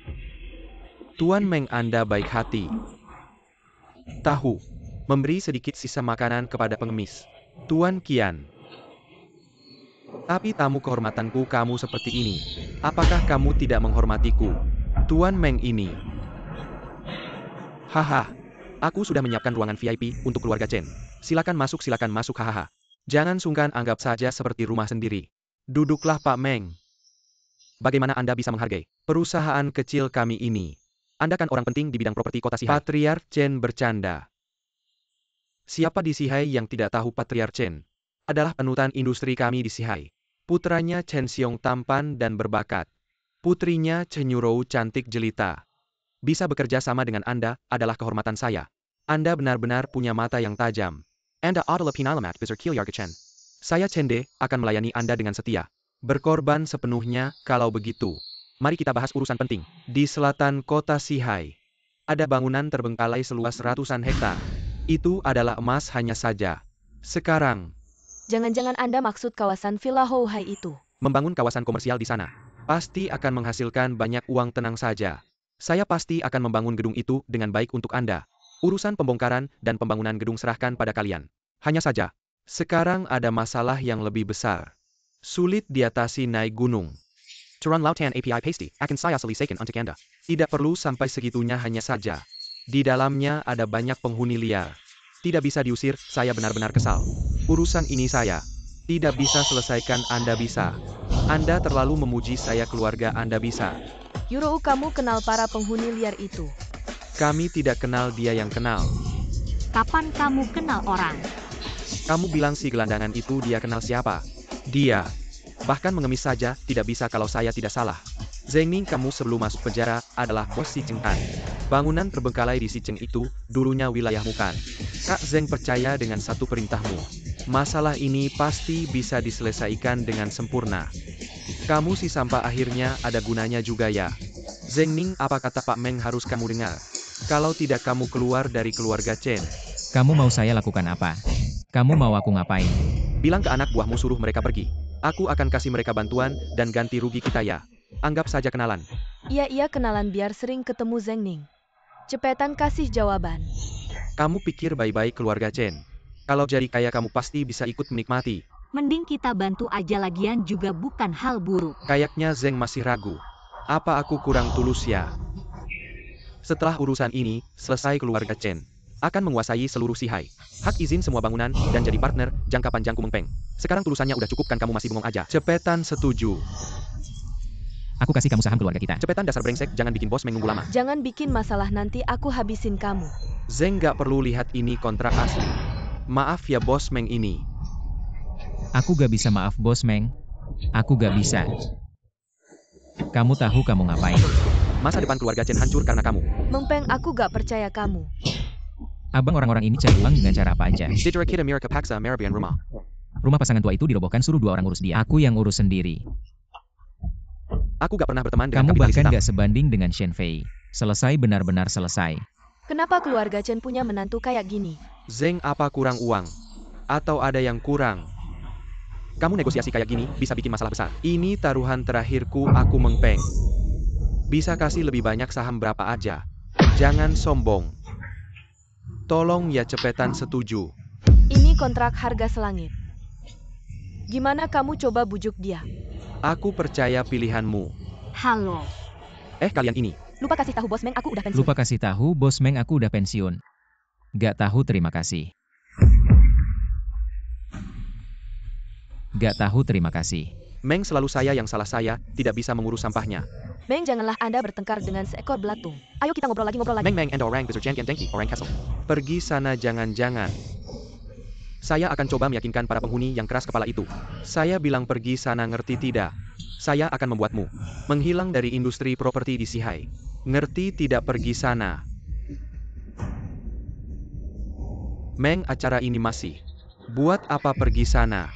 Tuan Meng, Anda baik hati. Tahu, memberi sedikit sisa makanan kepada pengemis. Tuan Qian. Tapi tamu kehormatanku, kamu seperti ini. Apakah kamu tidak menghormatiku? Tuan Meng ini. Haha. Aku sudah menyiapkan ruangan VIP untuk keluarga Chen. Silakan masuk, hahaha. Jangan sungkan, anggap saja seperti rumah sendiri. Duduklah, Pak Meng. Bagaimana Anda bisa menghargai perusahaan kecil kami ini? Anda kan orang penting di bidang properti kota Sihai. Patriark Chen bercanda. Siapa di Sihai yang tidak tahu Patriark Chen? Adalah panutan industri kami di Sihai. Putranya Chen Xiong tampan dan berbakat. Putrinya Chen Yurou cantik jelita. Bisa bekerja sama dengan Anda adalah kehormatan saya. Anda benar-benar punya mata yang tajam. Anda adalah pinalamat besar keluarga Chen. Saya Chen De akan melayani Anda dengan setia. Berkorban sepenuhnya kalau begitu. Mari kita bahas urusan penting. Di selatan kota Sihai, ada bangunan terbengkalai seluas ratusan hektar. Itu adalah emas hanya saja. Sekarang, Jangan-jangan Anda maksud kawasan Villa Houhai itu. membangun kawasan komersial di sana pasti akan menghasilkan banyak uang, tenang saja. Saya pasti akan membangun gedung itu dengan baik untuk Anda. Urusan pembongkaran dan pembangunan gedung serahkan pada kalian. Hanya saja, sekarang ada masalah yang lebih besar. Sulit diatasi naik gunung. Turan Lautan API Pasty akan saya selesaikan untuk Anda. Tidak perlu sampai segitunya, hanya saja. Di dalamnya ada banyak penghuni liar. Tidak bisa diusir, saya benar-benar kesal. Urusan ini saya tidak bisa selesaikan, Anda bisa. Anda terlalu memuji saya, keluarga Anda bisa. Yurou, kamu kenal para penghuni liar itu? Kami tidak kenal, dia yang kenal. Kapan kamu kenal orang? Kamu bilang si gelandangan itu dia kenal siapa? Dia. Bahkan mengemis saja tidak bisa kalau saya tidak salah. Zheng Ning, kamu sebelum masuk penjara adalah bos si Cheng Han. Bangunan terbengkalai di si Cheng itu dulunya wilayahmu kan? Kak Zheng percaya dengan satu perintahmu. Masalah ini pasti bisa diselesaikan dengan sempurna. Kamu si sampah akhirnya ada gunanya juga ya. Zheng Ning, apa kata Pak Meng harus kamu dengar? Kalau tidak kamu keluar dari keluarga Chen. Kamu mau saya lakukan apa? Kamu mau aku ngapain? Bilang ke anak buahmu suruh mereka pergi. Aku akan kasih mereka bantuan dan ganti rugi kita ya. Anggap saja kenalan. Iya kenalan biar sering ketemu Zheng Ning. Cepetan kasih jawaban. Kamu pikir baik-baik keluarga Chen. Kalau jadi kaya kamu pasti bisa ikut menikmati. Mending kita bantu aja, lagian juga bukan hal buruk. Kayaknya Zheng masih ragu. Apa aku kurang tulus ya? Setelah urusan ini selesai, keluarga Chen akan menguasai seluruh Sihai. Hak izin semua bangunan dan jadi partner jangka panjangku Meng Peng. Sekarang tulusannya udah cukup kan, kamu masih bengong aja? Cepetan setuju. Aku kasih kamu saham keluarga kita. Cepetan dasar brengsek, jangan bikin bos Meng nunggu lama. Jangan bikin masalah, nanti aku habisin kamu. Zheng gak perlu lihat ini kontrak asli. Maaf ya bos Meng ini. Aku gak bisa, maaf bos Meng. Aku gak bisa. Kamu tahu kamu ngapain? Masa depan keluarga Chen hancur karena kamu. Meng Peng, aku gak percaya kamu. Abang, orang-orang ini cari uang dengan cara apa aja? Dijera kita Mira Kapaksa Merabian rumah. Rumah pasangan tua itu dirobohkan, suruh 2 orang urus dia. Aku yang urus sendiri. Aku gak pernah berteman dengan Kamu kapitan bahkan hitam. gak sebanding dengan Shen Fei. Selesai, benar-benar selesai. Kenapa keluarga Chen punya menantu kayak gini? Zheng, apa kurang uang? Atau ada yang kurang? Kamu negosiasi kayak gini bisa bikin masalah besar. Ini taruhan terakhirku, aku Meng Peng. Bisa kasih lebih banyak saham berapa aja. Jangan sombong. Tolong ya, cepetan setuju. Ini kontrak harga selangit. Gimana kamu coba bujuk dia? Aku percaya pilihanmu. Halo. Kalian ini. Lupa kasih tahu bos Meng, aku udah pensiun. Lupa kasih tahu bos Meng, aku udah pensiun. Gak tahu, terima kasih. Gak tahu, terima kasih. Meng selalu saya yang salah, saya tidak bisa mengurus sampahnya. Meng, janganlah Anda bertengkar dengan seekor belatung. Ayo kita ngobrol lagi. Meng and orang besar Jan Dengki, orang Castle. Pergi sana, jangan-jangan. Saya akan coba meyakinkan para penghuni yang keras kepala itu. Saya bilang pergi sana, ngerti tidak? Saya akan membuatmu menghilang dari industri properti di Sihai. Ngerti tidak? Pergi sana. Meng, acara ini masih. Buat apa pergi sana?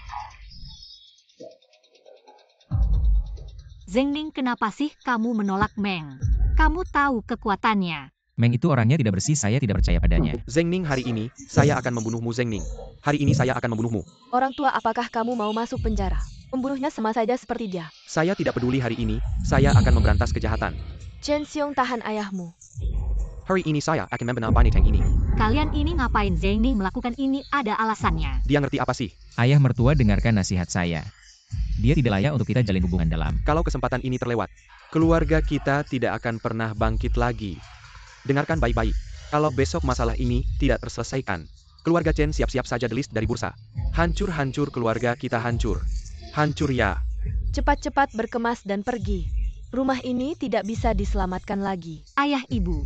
Zhengning, kenapa sih kamu menolak Meng? Kamu tahu kekuatannya. Meng itu orangnya tidak bersih, saya tidak percaya padanya. Zhengning, hari ini saya akan membunuhmu. Zhengning, hari ini saya akan membunuhmu. Orang tua, apakah kamu mau masuk penjara? Membunuhnya sama saja seperti dia. Saya tidak peduli, hari ini saya akan memberantas kejahatan. Chen Xiong, tahan ayahmu. Hari ini saya akan membenam Baniteng ini. Kalian ini ngapain? Zhengning melakukan ini ada alasannya. Dia ngerti apa sih? Ayah mertua, dengarkan nasihat saya. Dia tidak layak untuk kita jalin hubungan dalam. Kalau kesempatan ini terlewat, keluarga kita tidak akan pernah bangkit lagi. Dengarkan baik-baik. Kalau besok masalah ini tidak terselesaikan, keluarga Chen siap-siap saja delist dari bursa. Hancur-hancur keluarga kita, hancur. Hancur ya. Cepat-cepat berkemas dan pergi. Rumah ini tidak bisa diselamatkan lagi. Ayah, ibu.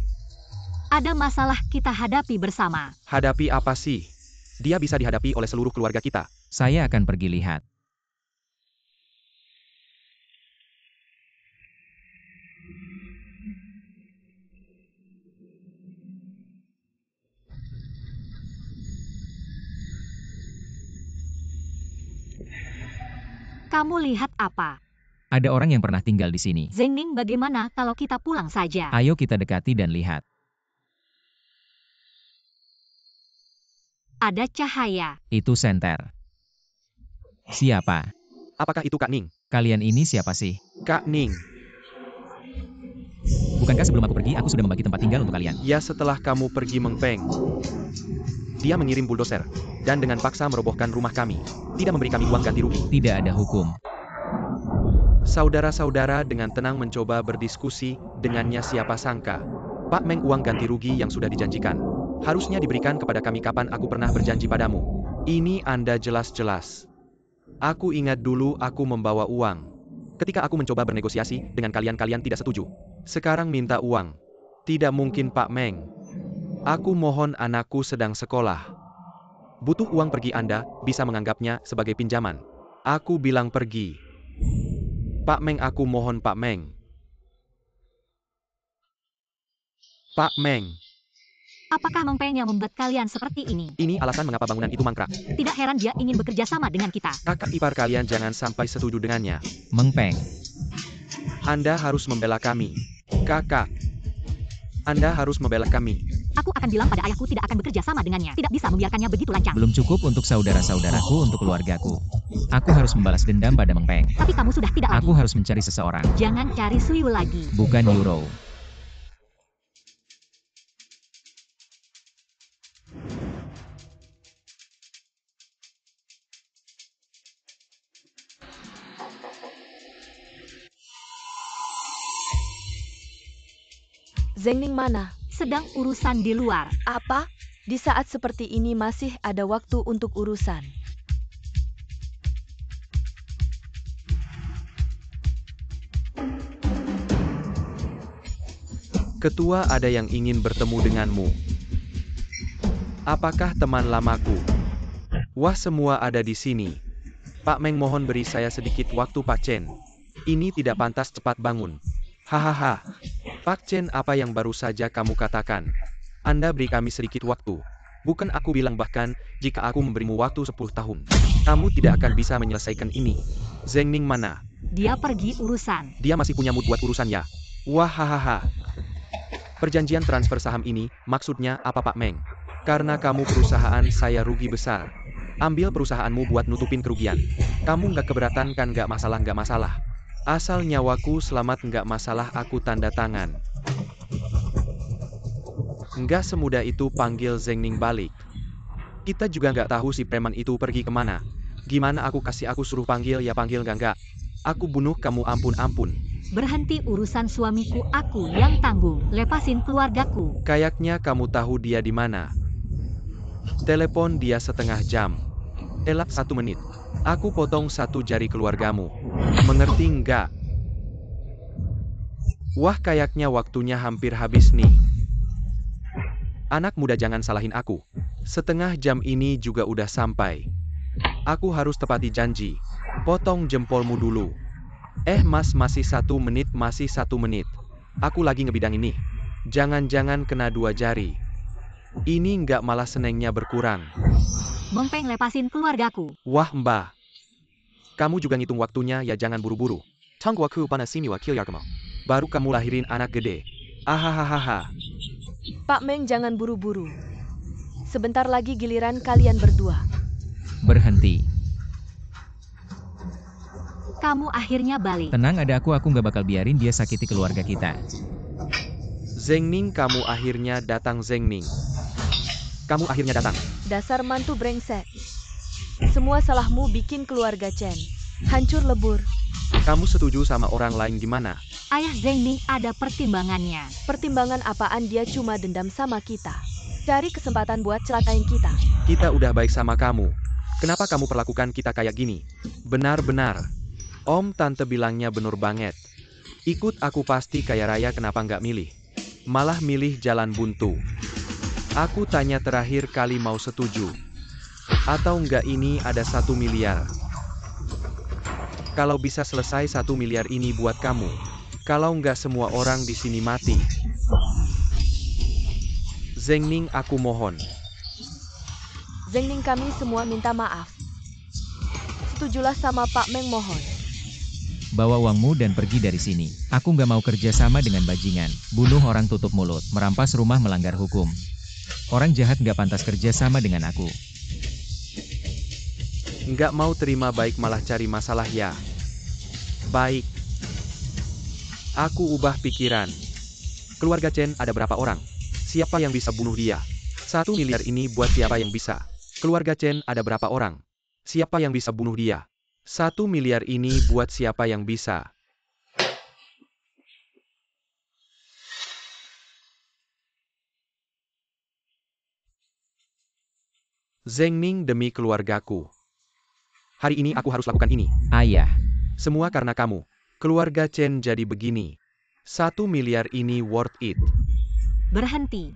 Ada masalah kita hadapi bersama. Hadapi apa sih? Dia bisa dihadapi oleh seluruh keluarga kita. Saya akan pergi lihat. Kamu lihat apa? Ada orang yang pernah tinggal di sini. Zhengning, bagaimana kalau kita pulang saja? Ayo kita dekati dan lihat. Ada cahaya. Itu senter. Siapa? Apakah itu Kak Ning? Kalian ini siapa sih? Kak Ning. Bukankah sebelum aku pergi, aku sudah membagi tempat tinggal untuk kalian? Ya, setelah kamu pergi, Meng Peng. Dia mengirim bulldozer dan dengan paksa merobohkan rumah kami. Tidak memberi kami uang ganti rugi. Tidak ada hukum. Saudara-saudara dengan tenang mencoba berdiskusi, dengannya siapa sangka. Pak Meng, uang ganti rugi yang sudah dijanjikan harusnya diberikan kepada kami. Kapan aku pernah berjanji padamu? Ini Anda jelas-jelas. Aku ingat dulu aku membawa uang. Ketika aku mencoba bernegosiasi dengan kalian tidak setuju. Sekarang minta uang. Tidak mungkin, Pak Meng. Aku mohon, anakku sedang sekolah. Butuh uang, pergi. Anda bisa menganggapnya sebagai pinjaman. Aku bilang pergi. Pak Meng, aku mohon, Pak Meng. Pak Meng. Apakah Meng Peng yang membuat kalian seperti ini? Ini alasan mengapa bangunan itu mangkrak. Tidak heran dia ingin bekerja sama dengan kita. Kakak ipar kalian jangan sampai setuju dengannya. Meng Peng. Anda harus membela kami. Kakak. Anda harus membela kami. Aku akan bilang pada ayahku tidak akan bekerja sama dengannya. Tidak bisa membiarkannya begitu lancang. Belum cukup untuk saudara-saudaraku, untuk keluargaku. Aku harus membalas dendam pada Meng Peng. Tapi kamu sudah tidak lagi. Aku harus mencari seseorang. Jangan cari Suyu lagi. Bukan Euro. Zhengning mana? Sedang urusan di luar. Apa? Di saat seperti ini masih ada waktu untuk urusan. Ketua, ada yang ingin bertemu denganmu. Apakah teman lamaku? Wah, semua ada di sini. Pak Meng, mohon beri saya sedikit waktu, Pak Chen. Ini tidak pantas, cepat bangun. Hahaha. Pak Chen, apa yang baru saja kamu katakan? Anda beri kami sedikit waktu. Bukan aku bilang, bahkan jika aku memberimu waktu 10 tahun, kamu tidak akan bisa menyelesaikan ini. Zhengning mana? Dia pergi urusan. Dia masih punya mood buat urusan ya? Wah, hahaha. Perjanjian transfer saham ini, maksudnya apa, Pak Meng? Karena kamu perusahaan saya rugi besar. Ambil perusahaanmu buat nutupin kerugian. Kamu nggak keberatan kan? Nggak masalah, nggak masalah. Asal nyawaku selamat, nggak masalah, aku tanda tangan. Nggak semudah itu panggil Zhengning balik. Kita juga nggak tahu si preman itu pergi kemana. Gimana aku suruh panggil ya? Panggil nggak? Aku bunuh kamu, ampun. Berhenti urusan suamiku, aku yang tanggung. Lepasin keluargaku. Kayaknya kamu tahu dia di mana. Telepon dia setengah jam. Elak 1 menit. Aku potong 1 jari keluargamu. Mengerti nggak? Wah, kayaknya waktunya hampir habis nih. Anak muda, jangan salahin aku. Setengah jam ini juga udah sampai. Aku harus tepati janji. Potong jempolmu dulu. Mas, masih 1 menit, masih 1 menit. Aku lagi ngebidang ini. Jangan-jangan kena 2 jari. Ini nggak malah senengnya berkurang. Meng Peng, lepasin keluargaku. Wah, Mbak. Kamu juga ngitung waktunya ya, jangan buru-buru. Tangguaku pana sini wa kilyarkama. Baru kamu lahirin anak gede. Ahahaha. Pak Meng, jangan buru-buru. Sebentar lagi giliran kalian berdua. Berhenti. Kamu akhirnya balik. Tenang, ada aku nggak bakal biarin dia sakiti keluarga kita. Zheng Ning, kamu akhirnya datang. Zheng Ning, kamu akhirnya datang. Dasar mantu brengsek. Semua salahmu bikin keluarga Chen hancur lebur. Kamu setuju sama orang lain gimana? Ayah Zheng Ning ada pertimbangannya. Pertimbangan apaan? Dia cuma dendam sama kita. Cari kesempatan buat celakain kita. Kita udah baik sama kamu. Kenapa kamu perlakukan kita kayak gini? Benar-benar. Om, tante bilangnya bener banget. Ikut aku pasti kaya raya, kenapa nggak milih? Malah milih jalan buntu. Aku tanya terakhir kali mau setuju. Atau nggak, ini ada 1 miliar. Kalau bisa selesai 1 miliar ini buat kamu. Kalau nggak semua orang di sini mati. Zheng Ning, aku mohon. Zheng Ning, kami semua minta maaf. Setujulah sama Pak Meng, mohon. Bawa uangmu dan pergi dari sini. Aku nggak mau kerja sama dengan bajingan. Bunuh orang tutup mulut, merampas rumah melanggar hukum. Orang jahat nggak pantas kerja sama dengan aku. Nggak mau terima baik malah cari masalah ya. Baik. Aku ubah pikiran. Keluarga Chen ada berapa orang? Siapa yang bisa bunuh dia? 1 miliar ini buat siapa yang bisa? Keluarga Chen ada berapa orang? Siapa yang bisa bunuh dia? 1 miliar ini buat siapa yang bisa? Zheng Ning, demi keluargaku. Hari ini aku harus lakukan ini. Ayah. Semua karena kamu. Keluarga Chen jadi begini. 1 miliar ini worth it. Berhenti.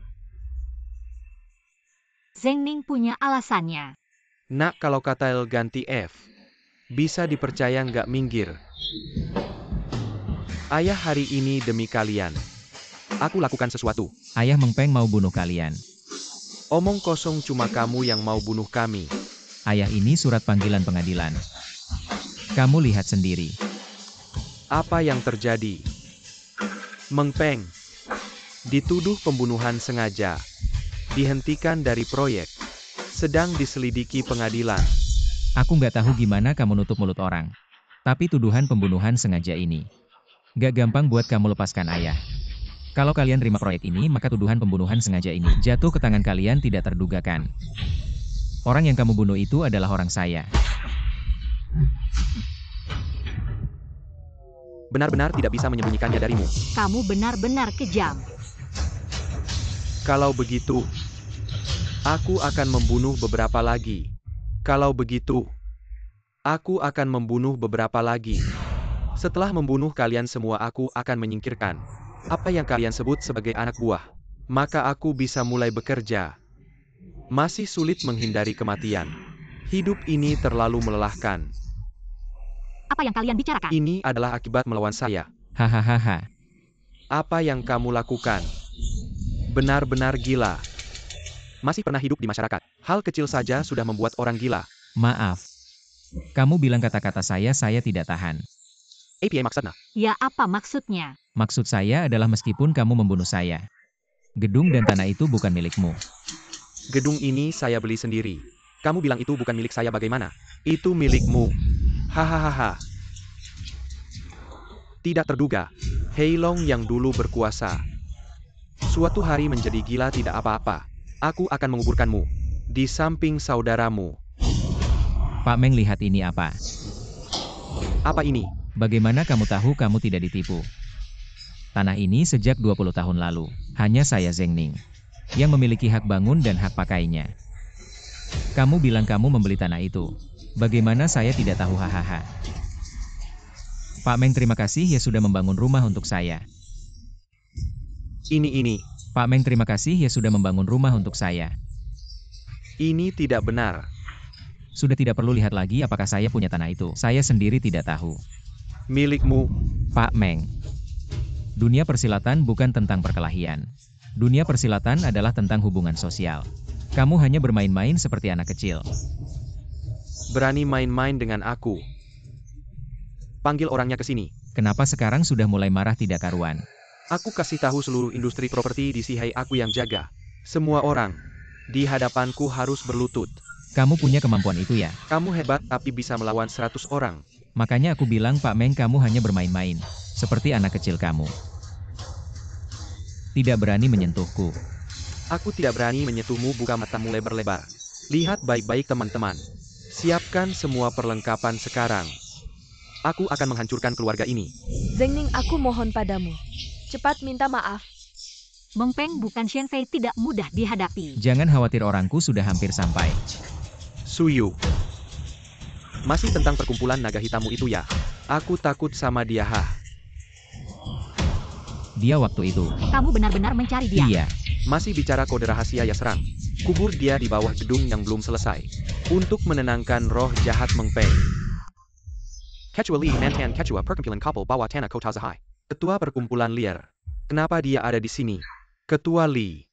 Zheng Ning punya alasannya. Nak, kalau kata L ganti F. Bisa dipercaya nggak minggir? Ayah, hari ini demi kalian. Aku lakukan sesuatu. Ayah Meng Peng mau bunuh kalian. Omong kosong, cuma kamu yang mau bunuh kami. Ayah, ini surat panggilan pengadilan. Kamu lihat sendiri. Apa yang terjadi? Meng Peng dituduh pembunuhan sengaja. Dihentikan dari proyek. Sedang diselidiki pengadilan. Aku nggak tahu gimana kamu nutup mulut orang. Tapi tuduhan pembunuhan sengaja ini nggak gampang buat kamu lepaskan, ayah. Kalau kalian terima proyek ini, maka tuduhan pembunuhan sengaja ini jatuh ke tangan kalian tidak terdugakan. Orang yang kamu bunuh itu adalah orang saya. Benar-benar tidak bisa menyembunyikannya darimu. Kamu benar-benar kejam. Kalau begitu, aku akan membunuh beberapa lagi. Kalau begitu, aku akan membunuh beberapa lagi. Setelah membunuh kalian semua, aku akan menyingkirkan apa yang kalian sebut sebagai anak buah. Maka aku bisa mulai bekerja. Masih sulit menghindari kematian. Hidup ini terlalu melelahkan. Apa yang kalian bicarakan? Ini adalah akibat melawan saya. Hahaha. Apa yang kamu lakukan? Benar-benar gila. Masih pernah hidup di masyarakat. Hal kecil saja sudah membuat orang gila. Maaf. Kamu bilang kata-kata saya tidak tahan. APA maksudnya? Ya, apa maksudnya? Maksud saya adalah meskipun kamu membunuh saya, gedung dan tanah itu bukan milikmu. Gedung ini saya beli sendiri. Kamu bilang itu bukan milik saya, bagaimana? Itu milikmu. Hahaha. Tidak terduga, Heilong yang dulu berkuasa. Suatu hari menjadi gila tidak apa-apa. Aku akan menguburkanmu di samping saudaramu. Pak Meng, lihat ini apa? Apa ini? Bagaimana kamu tahu kamu tidak ditipu? Tanah ini sejak 20 tahun lalu, hanya saya Zheng Ning yang memiliki hak bangun dan hak pakainya. Kamu bilang kamu membeli tanah itu. Bagaimana saya tidak tahu hahaha. Pak Meng terima kasih ya sudah membangun rumah untuk saya. Ini. Pak Meng terima kasih ya sudah membangun rumah untuk saya. Ini tidak benar. Sudah tidak perlu lihat lagi apakah saya punya tanah itu. Saya sendiri tidak tahu. Milikmu. Pak Meng. Dunia persilatan bukan tentang perkelahian. Dunia persilatan adalah tentang hubungan sosial. Kamu hanya bermain-main seperti anak kecil. Berani main-main dengan aku. Panggil orangnya ke sini. Kenapa sekarang sudah mulai marah tidak karuan? Aku kasih tahu seluruh industri properti di Sihai aku yang jaga. Semua orang di hadapanku harus berlutut. Kamu punya kemampuan itu ya? Kamu hebat tapi bisa melawan 100 orang. Makanya aku bilang Pak Meng kamu hanya bermain-main. Seperti anak kecil kamu. Tidak berani menyentuhku. Aku tidak berani menyentuhmu, buka matamu lebar-lebar. Lihat baik-baik teman-teman. Siapkan semua perlengkapan sekarang. Aku akan menghancurkan keluarga ini. Zeng Ning, aku mohon padamu. Cepat minta maaf. Meng Peng bukan Shen Fei tidak mudah dihadapi. Jangan khawatir orangku sudah hampir sampai. Suyu. Masih tentang perkumpulan naga hitammu itu ya? Aku takut sama dia Dia waktu itu. Kamu benar-benar mencari dia. Iya. Masih bicara kode rahasia ya serang. Kubur dia di bawah gedung yang belum selesai. Untuk menenangkan roh jahat Meng Peng. Ketua Li Mantan Ketua Perkumpulan Kapal Bawah Tanah Kota Zahai. Ketua Perkumpulan Liar. Kenapa dia ada di sini? Ketua Li.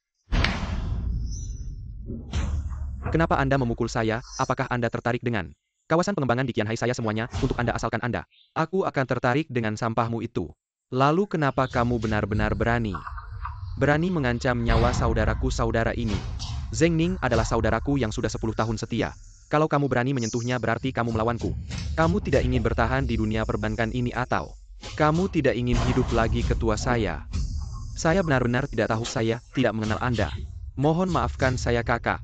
Kenapa Anda memukul saya? Apakah Anda tertarik dengan kawasan pengembangan di Qianhai saya semuanya, untuk Anda asalkan Anda? Aku akan tertarik dengan sampahmu itu. Lalu kenapa kamu benar-benar berani? Berani mengancam nyawa saudara ini. Zeng Ning adalah saudaraku yang sudah 10 tahun setia. Kalau kamu berani menyentuhnya berarti kamu melawanku. Kamu tidak ingin bertahan di dunia perbankan ini atau kamu tidak ingin hidup lagi ketua saya. Saya benar-benar tidak tahu, saya tidak mengenal Anda. Mohon maafkan saya kakak.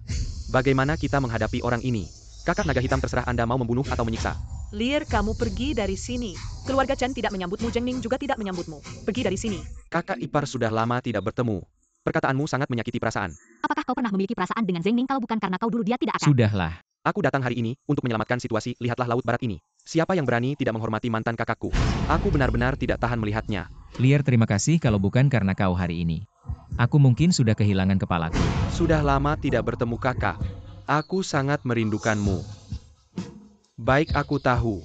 Bagaimana kita menghadapi orang ini? Kakak naga hitam terserah Anda mau membunuh atau menyiksa. Liar, kamu pergi dari sini. Keluarga Chen tidak menyambutmu, Zeng Ning juga tidak menyambutmu. Pergi dari sini. Kakak ipar sudah lama tidak bertemu. Perkataanmu sangat menyakiti perasaan. Apakah kau pernah memiliki perasaan dengan Zeng Ning kalau bukan karena kau dulu dia tidak akan? Sudahlah. Aku datang hari ini untuk menyelamatkan situasi. Lihatlah laut barat ini. Siapa yang berani tidak menghormati mantan kakakku? Aku benar-benar tidak tahan melihatnya. Liar terima kasih kalau bukan karena kau hari ini. Aku mungkin sudah kehilangan kepalaku. Sudah lama tidak bertemu kakak. Aku sangat merindukanmu. Baik, aku tahu.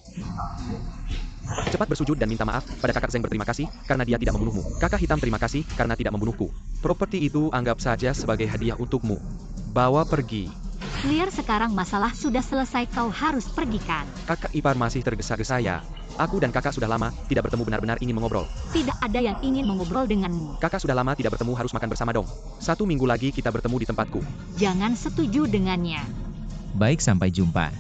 Cepat bersujud dan minta maaf pada kakak Zeng, berterima kasih karena dia tidak membunuhmu. Kakak hitam terima kasih karena tidak membunuhku. Properti itu anggap saja sebagai hadiah untukmu. Bawa pergi. Liar, sekarang masalah sudah selesai, kau harus pergi kan? Kakak ipar masih tergesa-gesa ya. Aku dan kakak sudah lama tidak bertemu, benar-benar ingin mengobrol. Tidak ada yang ingin mengobrol denganmu. Kakak sudah lama tidak bertemu, harus makan bersama dong. 1 minggu lagi kita bertemu di tempatku. Jangan setuju dengannya. Baik, sampai jumpa.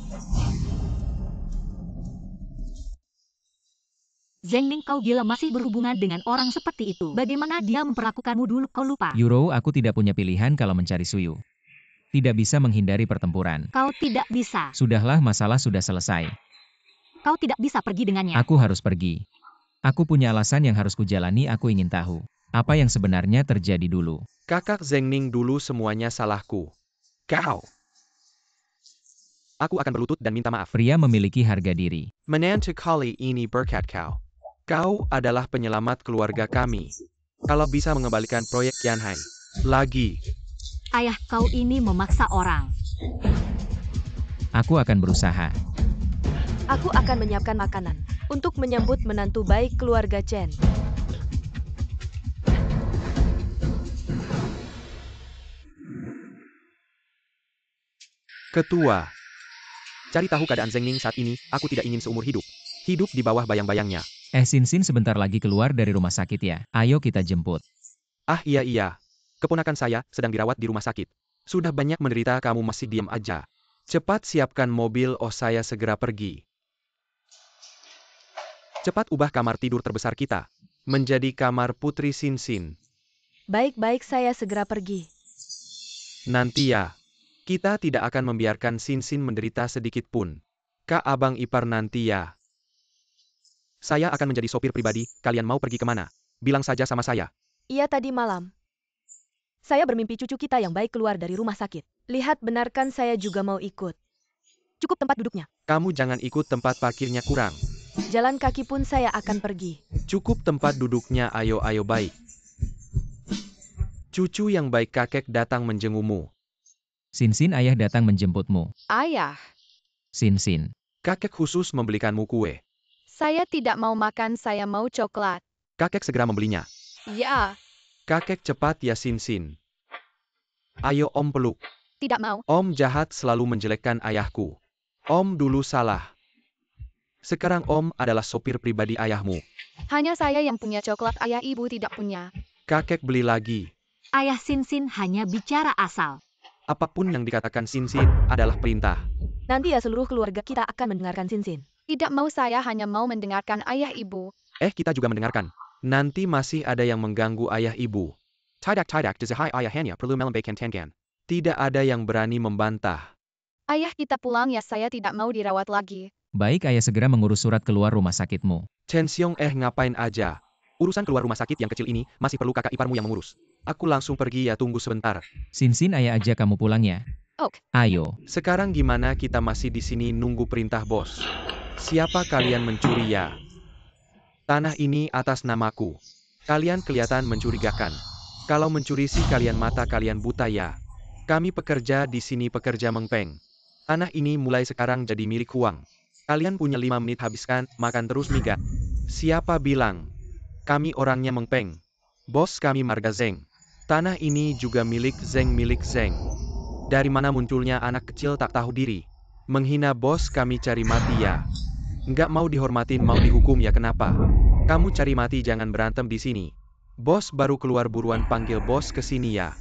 Zeng Ning, kau gila masih berhubungan dengan orang seperti itu. Bagaimana dia memperlakukanmu dulu, kau lupa? Euro, aku tidak punya pilihan kalau mencari Suyu. Tidak bisa menghindari pertempuran. Kau tidak bisa. Sudahlah, masalah sudah selesai. Kau tidak bisa pergi dengannya. Aku harus pergi. Aku punya alasan yang harus kujalani, aku ingin tahu. Apa yang sebenarnya terjadi dulu? Kakak Zeng Ning, dulu semuanya salahku. Kau. Aku akan berlutut dan minta maaf. Pria memiliki harga diri. Menantu kali ini berkat kau. Kau adalah penyelamat keluarga kami. Kalau bisa mengembalikan proyek Qianhai lagi. Ayah kau ini memaksa orang. Aku akan berusaha. Aku akan menyiapkan makanan untuk menyambut menantu baik keluarga Chen. Ketua. Cari tahu keadaan Zeng Ning saat ini, aku tidak ingin seumur hidup. Hidup di bawah bayang-bayangnya. Sin sebentar lagi keluar dari rumah sakit ya. Ayo kita jemput. Ah iya. Keponakan saya sedang dirawat di rumah sakit. Sudah banyak menderita, kamu masih diam aja. Cepat siapkan mobil, saya segera pergi. Cepat ubah kamar tidur terbesar kita menjadi kamar Putri Sinsin. Baik-baik, saya segera pergi. Nanti ya, kita tidak akan membiarkan Sinsin menderita sedikit pun. Kak abang ipar nanti ya. Saya akan menjadi sopir pribadi, kalian mau pergi kemana? Bilang saja sama saya. Iya, tadi malam. Saya bermimpi cucu kita yang baik keluar dari rumah sakit. Lihat, benarkan saya juga mau ikut. Cukup tempat duduknya. Kamu jangan ikut, tempat parkirnya kurang. Jalan kaki pun saya akan pergi. Cukup tempat duduknya, ayo baik. Cucu yang baik, kakek datang menjengukmu. Sinsin, ayah datang menjemputmu. Ayah, Sinsin. Kakek khusus membelikanmu kue. saya tidak mau makan, saya mau coklat. Kakek segera membelinya. Ya, Kakek cepat ya Sinsin. Ayo om peluk. tidak mau. Om jahat selalu menjelekkan ayahku. Om dulu salah. Sekarang om adalah sopir pribadi ayahmu. Hanya saya yang punya coklat, ayah ibu tidak punya. Kakek beli lagi. Ayah Sinsin hanya bicara asal. Apapun yang dikatakan Sinsin adalah perintah. Nanti ya seluruh keluarga kita akan mendengarkan Sinsin. Tidak mau, saya hanya mau mendengarkan ayah ibu. Kita juga mendengarkan. Nanti masih ada yang mengganggu ayah ibu. Tidak dizahai ayah hanya perlu melembaikan tangan. Tidak ada yang berani membantah. Ayah, kita pulang ya, saya tidak mau dirawat lagi. Baik, ayah segera mengurus surat keluar rumah sakitmu. Chen Xiong, ngapain aja? Urusan keluar rumah sakit yang kecil ini masih perlu kakak iparmu yang mengurus. Aku langsung pergi ya, tunggu sebentar. Sinsin, ayah ajak kamu pulang ya. Ok. Ayo. Sekarang gimana, kita masih di sini nunggu perintah bos. Siapa kalian mencuri ya? Tanah ini atas namaku. Kalian kelihatan mencurigakan. Kalau mencuri sih kalian mata kalian buta ya. Kami pekerja di sini, pekerja Mengpeng. Tanah ini mulai sekarang jadi milik Huang. Kalian punya 5 menit, habiskan, makan terus migat. Siapa bilang? Kami orangnya Mengpeng. Bos kami marga Zeng. Tanah ini juga milik Zeng. Dari mana munculnya anak kecil tak tahu diri? Menghina bos kami, cari mati ya. Nggak mau dihormatin, mau dihukum ya, kenapa? Kamu cari mati, jangan berantem di sini. Bos baru keluar, buruan panggil bos ke sini ya.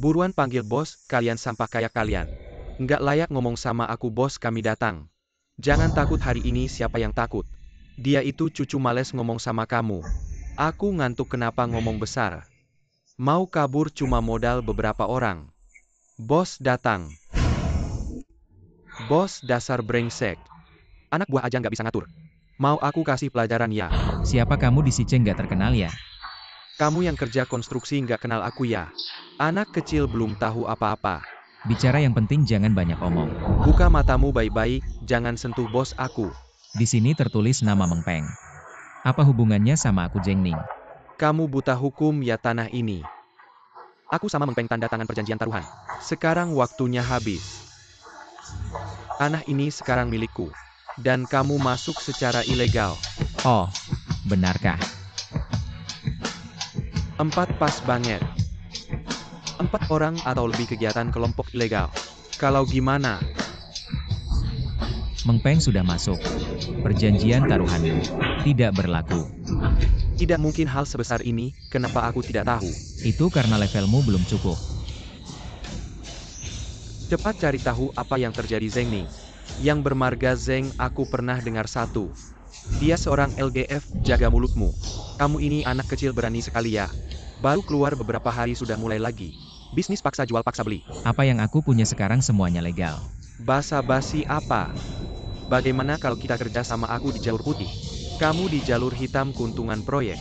Buruan panggil bos, kalian sampah kayak kalian. Nggak layak ngomong sama aku, bos kami datang. Jangan takut, hari ini siapa yang takut? Dia itu cucu males ngomong sama kamu. Aku ngantuk, kenapa ngomong besar? Mau kabur cuma modal beberapa orang. Bos datang. Bos dasar brengsek. Anak buah aja nggak bisa ngatur. Mau aku kasih pelajaran ya? Siapa kamu di Siceng, nggak terkenal ya? Kamu yang kerja konstruksi nggak kenal aku ya? Anak kecil belum tahu apa-apa. Bicara yang penting, jangan banyak omong. Buka matamu baik-baik, jangan sentuh bos aku. Di sini tertulis nama Mengpeng. Apa hubungannya sama aku, Zeng Ning? Kamu buta hukum ya, tanah ini. Aku sama Mengpeng tanda tangan perjanjian taruhan. Sekarang waktunya habis. Tanah ini sekarang milikku. Dan kamu masuk secara ilegal. Oh, benarkah? 4 pas banget. 4 orang atau lebih kegiatan kelompok ilegal. Kalau gimana? Mengpeng sudah masuk. Perjanjian taruhanmu tidak berlaku. Tidak mungkin hal sebesar ini, kenapa aku tidak tahu? Itu karena levelmu belum cukup. Cepat cari tahu apa yang terjadi, Zeng Ning. Yang bermarga Zeng, aku pernah dengar satu. Dia seorang LGF, jaga mulutmu. Kamu ini anak kecil berani sekali ya. Baru keluar beberapa hari sudah mulai lagi. Bisnis paksa jual paksa beli. Apa yang aku punya sekarang semuanya legal. Basa-basi apa? Bagaimana kalau kita kerja sama, aku di jalur putih? Kamu di jalur hitam, keuntungan proyek.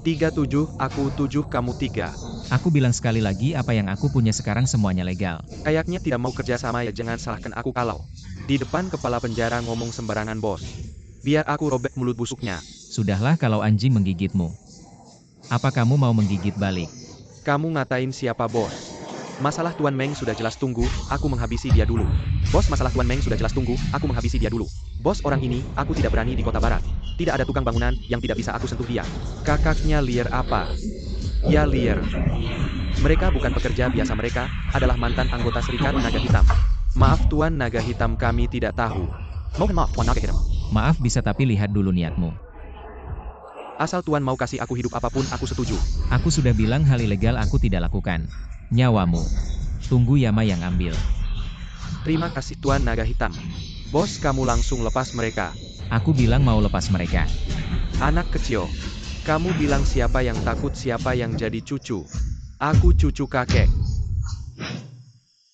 37, aku 7, kamu 3. Aku bilang sekali lagi, apa yang aku punya sekarang semuanya legal. Kayaknya tidak mau kerja sama ya, jangan salahkan aku kalau di depan kepala penjara ngomong sembarangan, bos. Biar aku robek mulut busuknya. Sudahlah kalau anjing menggigitmu. Apa kamu mau menggigit balik? Kamu ngatain siapa, bos? Masalah Tuan Meng sudah jelas, tunggu, aku menghabisi dia dulu. Bos, masalah Tuan Meng sudah jelas, tunggu, aku menghabisi dia dulu. Bos, orang ini, aku tidak berani di kota barat. Tidak ada tukang bangunan yang tidak bisa aku sentuh dia. Kakaknya liar apa? Ya liar. Mereka bukan pekerja biasa, mereka adalah mantan anggota Serikat Naga Hitam. Maaf Tuan Naga Hitam, kami tidak tahu. Mohon maaf Tuan Naga Hitam. Maaf bisa, tapi lihat dulu niatmu. Asal Tuan mau kasih aku hidup apapun, aku setuju. Aku sudah bilang hal ilegal aku tidak lakukan. Nyawamu. Tunggu Yama yang ambil. Terima kasih Tuan Naga Hitam. Bos, kamu langsung lepas mereka. Aku bilang mau lepas mereka. Anak kecil. Kamu bilang siapa yang takut, siapa yang jadi cucu. Aku cucu kakek.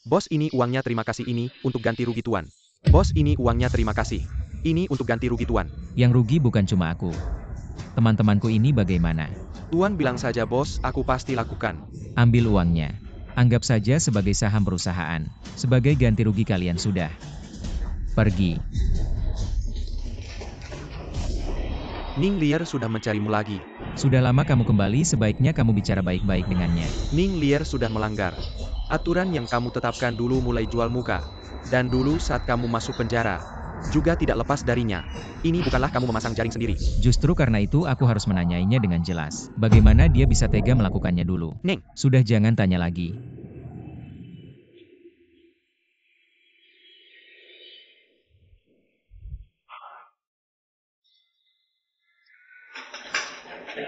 Bos, ini uangnya, terima kasih, ini untuk ganti rugi Tuan. Bos, ini uangnya, terima kasih. Ini untuk ganti rugi Tuan. Yang rugi bukan cuma aku. Teman-temanku ini bagaimana? Tuan bilang saja bos, aku pasti lakukan. Ambil uangnya. Anggap saja sebagai saham perusahaan. Sebagai ganti rugi kalian sudah pergi. Ning Lier sudah mencarimu lagi. Sudah lama kamu kembali, sebaiknya kamu bicara baik-baik dengannya. Ning Lier sudah melanggar aturan yang kamu tetapkan dulu mulai jual muka. Dan dulu saat kamu masuk penjara, juga tidak lepas darinya. Ini bukanlah kamu memasang jaring sendiri. Justru karena itu aku harus menanyainya dengan jelas. Bagaimana dia bisa tega melakukannya dulu? Neng, Sudah, jangan tanya lagi.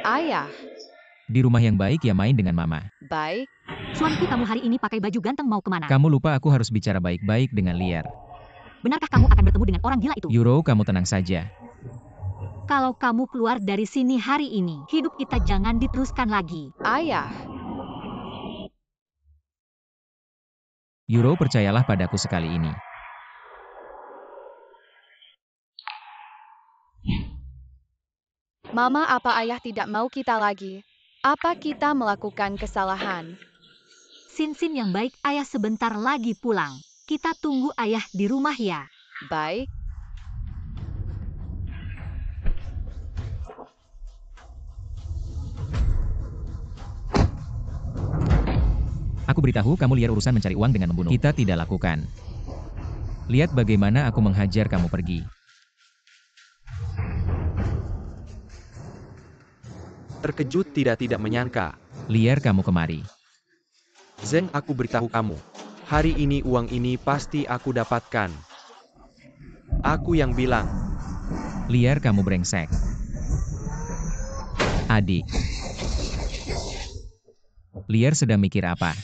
Ayah, Di rumah yang baik ya main dengan mama. baik. Suamiku kamu hari ini pakai baju ganteng mau kemana? Kamu lupa aku harus bicara baik-baik dengan Lier. Benarkah kamu akan bertemu dengan orang gila itu? Euro, kamu tenang saja. Kalau kamu keluar dari sini hari ini, hidup kita jangan diteruskan lagi. Ayah, Euro, percayalah padaku sekali ini. Mama, apa ayah tidak mau kita lagi? Apa kita melakukan kesalahan? Sin yang baik, ayah sebentar lagi pulang. Kita tunggu ayah di rumah ya. Baik. Aku beritahu kamu Lier, urusan mencari uang dengan membunuh kita tidak lakukan. Lihat bagaimana aku menghajar kamu pergi. terkejut tidak menyangka. Lier, kamu kemari. Zeng, aku beritahu kamu. Hari ini uang ini pasti aku dapatkan. Aku yang bilang. Lier, kamu brengsek. Adik. Lier sedang mikir apa?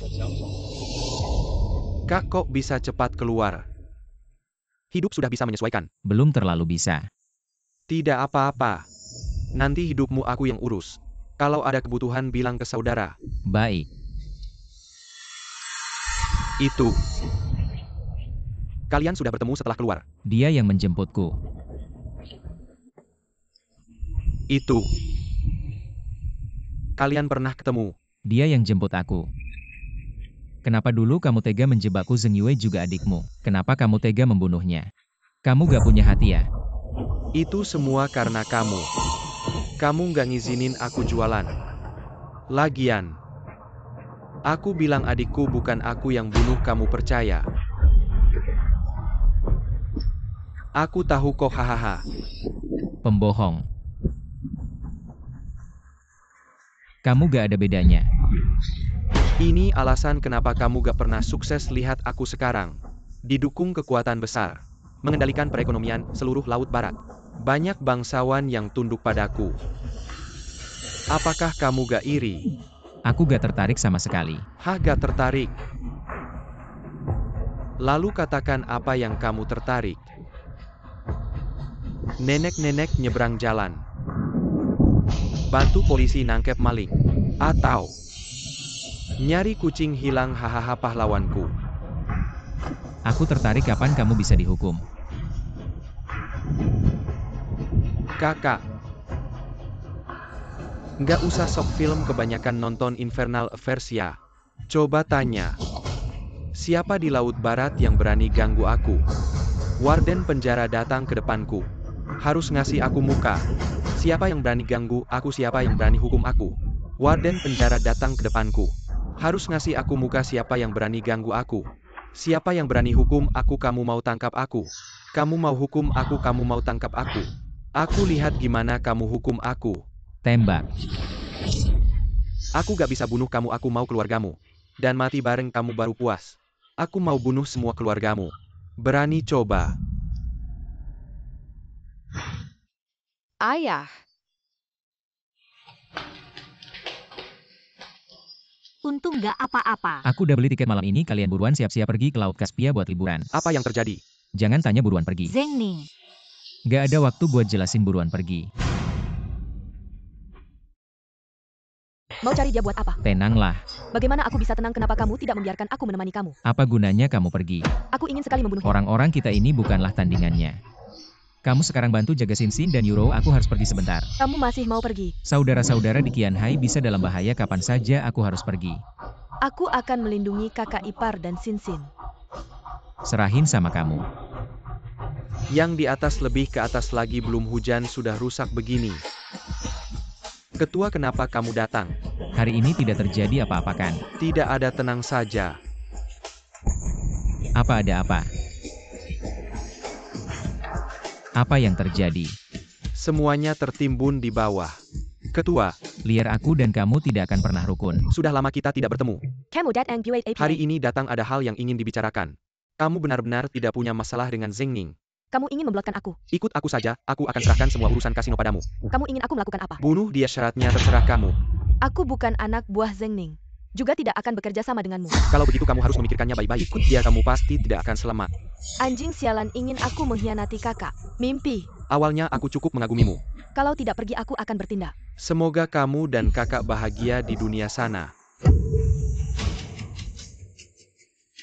Kak, kok bisa cepat keluar? Hidup sudah bisa menyesuaikan. Belum terlalu bisa. Tidak apa-apa. Nanti hidupmu aku yang urus. Kalau ada kebutuhan bilang ke saudara. Baik. Itu. Kalian sudah bertemu setelah keluar. Dia yang menjemputku. Itu. Kalian pernah ketemu. Dia yang jemput aku. Kenapa dulu kamu tega menjebakku? Zeng Yue juga adikmu. Kenapa kamu tega membunuhnya? Kamu gak punya hati ya? Itu semua karena kamu. Kamu gak ngizinin aku jualan. Lagian. Aku bilang adikku, bukan aku yang bunuh, kamu percaya. Aku tahu kok, hahaha. Pembohong. Kamu gak ada bedanya. Ini alasan kenapa kamu gak pernah sukses. Lihat aku sekarang. Didukung kekuatan besar. Mengendalikan perekonomian seluruh Laut Barat. Banyak bangsawan yang tunduk padaku. Apakah kamu gak iri? Aku gak tertarik sama sekali. Hah, gak tertarik? Lalu katakan apa yang kamu tertarik. Nenek-nenek nyebrang jalan. Bantu polisi nangkep maling. Atau nyari kucing hilang, hahaha, pahlawanku. Aku tertarik kapan kamu bisa dihukum. Kakak. Nggak usah sok film, kebanyakan nonton Infernal Affairs ya. Coba tanya. Siapa di Laut Barat yang berani ganggu aku? Warden penjara datang ke depanku. Harus ngasih aku muka. Siapa yang berani ganggu aku? Siapa yang berani hukum aku? Warden penjara datang ke depanku. Harus ngasih aku muka. Siapa yang berani ganggu aku? Siapa yang berani hukum aku? Kamu mau tangkap aku? Kamu mau hukum aku? Kamu mau tangkap aku? Aku lihat gimana kamu hukum aku. Tembak. Aku gak bisa bunuh kamu, aku mau keluargamu. Dan mati bareng kamu baru puas. Aku mau bunuh semua keluargamu. Berani coba? Ayah. Untung gak apa-apa. Aku udah beli tiket malam ini, kalian buruan siap-siap pergi ke Laut Kaspia buat liburan. Apa yang terjadi? Jangan tanya, buruan pergi. Zeng Ning. Gak ada waktu buat jelasin, buruan pergi. Mau cari dia buat apa? Tenanglah. Bagaimana aku bisa tenang? Kenapa kamu tidak membiarkan aku menemani kamu? Apa gunanya kamu pergi? Aku ingin sekali membunuhnya. Orang-orang kita ini bukanlah tandingannya. Kamu sekarang bantu jaga Sin dan Euro, aku harus pergi sebentar. Kamu masih mau pergi? Saudara-saudara di Qianhai bisa dalam bahaya kapan saja, aku harus pergi. Aku akan melindungi kakak ipar dan Sinsin. Serahin sama kamu. Yang di atas lebih ke atas lagi belum hujan sudah rusak begini. Ketua, kenapa kamu datang? Hari ini tidak terjadi apa-apa kan? Tidak ada, tenang saja. Apa ada apa? Apa yang terjadi? Semuanya tertimbun di bawah. Ketua, Liar, aku dan kamu tidak akan pernah rukun. sudah lama kita tidak bertemu. Kamu dat ang buat Hari ini datang ada hal yang ingin dibicarakan. Kamu benar-benar tidak punya masalah dengan Zheng Ning. Kamu ingin memblokkan aku. Ikut aku saja, aku akan serahkan semua urusan kasino padamu. Kamu ingin aku melakukan apa? Bunuh dia, syaratnya terserah kamu. Aku bukan anak buah Zheng Ning. Juga tidak akan bekerja sama denganmu. Kalau begitu kamu harus memikirkannya baik-baik. Ikut dia, kamu pasti tidak akan selamat. Anjing sialan ingin aku mengkhianati kakak. Mimpi. Awalnya aku cukup mengagumimu. Kalau tidak pergi aku akan bertindak. Semoga kamu dan kakak bahagia di dunia sana.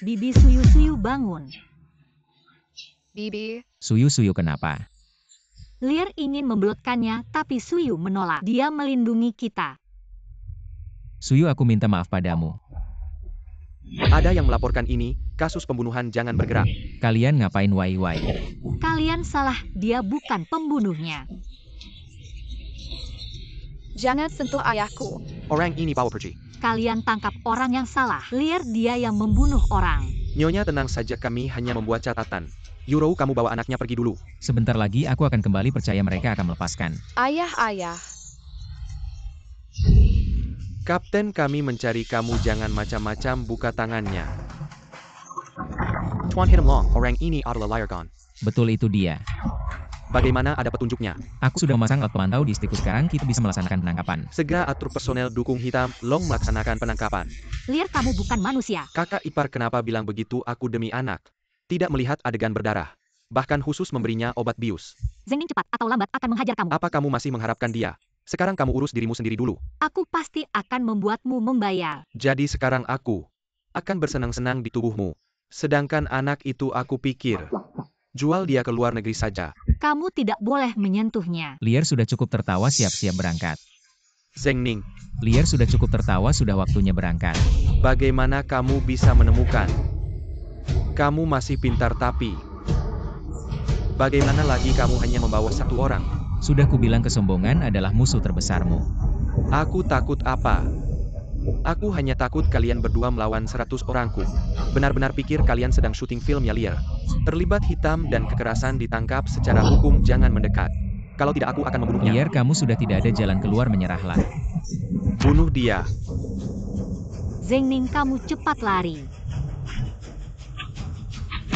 Bibi Suyu-Suyu bangun. Bibi, Suyu-Suyu kenapa? Liar ingin memblokkannya, tapi Suyu menolak. Dia melindungi kita. Suyu, aku minta maaf padamu. Ada yang melaporkan ini, kasus pembunuhan, jangan bergerak. Kalian ngapain wai-wai? Kalian salah, dia bukan pembunuhnya. jangan sentuh ayahku. Orang ini bawa pergi. Kalian tangkap orang yang salah. Liar, dia yang membunuh orang. Nyonya, tenang saja, kami hanya membuat catatan. Euro, kamu bawa anaknya pergi dulu. Sebentar lagi aku akan kembali, percaya mereka akan melepaskan. Ayah. Kapten, kami mencari kamu, jangan macam-macam, buka tangannya. Tuan hit him long, orang ini adalah liar gun. Betul, itu dia. Bagaimana, ada petunjuknya? Aku sudah memasang alat pemantau di istriku, sekarang kita bisa melaksanakan penangkapan. Segera atur personel dukung hitam, Long melaksanakan penangkapan. Liar, kamu bukan manusia. Kakak ipar kenapa bilang begitu, aku demi anak. Tidak melihat adegan berdarah. Bahkan khusus memberinya obat bius. Zheng Ning cepat atau lambat akan menghajar kamu. Apa kamu masih mengharapkan dia? Sekarang kamu urus dirimu sendiri dulu. Aku pasti akan membuatmu membayar. Jadi sekarang aku akan bersenang-senang di tubuhmu. Sedangkan anak itu aku pikir, jual dia ke luar negeri saja. Kamu tidak boleh menyentuhnya. Liar sudah cukup tertawa, siap-siap berangkat. Zheng Ning, Liar sudah cukup tertawa, sudah waktunya berangkat. bagaimana kamu bisa menemukan? Kamu masih pintar tapi bagaimana lagi kamu hanya membawa satu orang? Sudah kubilang kesombongan adalah musuh terbesarmu. Aku takut apa? Aku hanya takut kalian berdua melawan 100 orangku. Benar-benar pikir kalian sedang syuting film ya, Liar? Terlibat hitam dan kekerasan ditangkap secara hukum, jangan mendekat. Kalau tidak aku akan membunuhnya. Liar, kamu sudah tidak ada jalan keluar, menyerahlah. Bunuh dia. Zheng Ning, kamu cepat lari.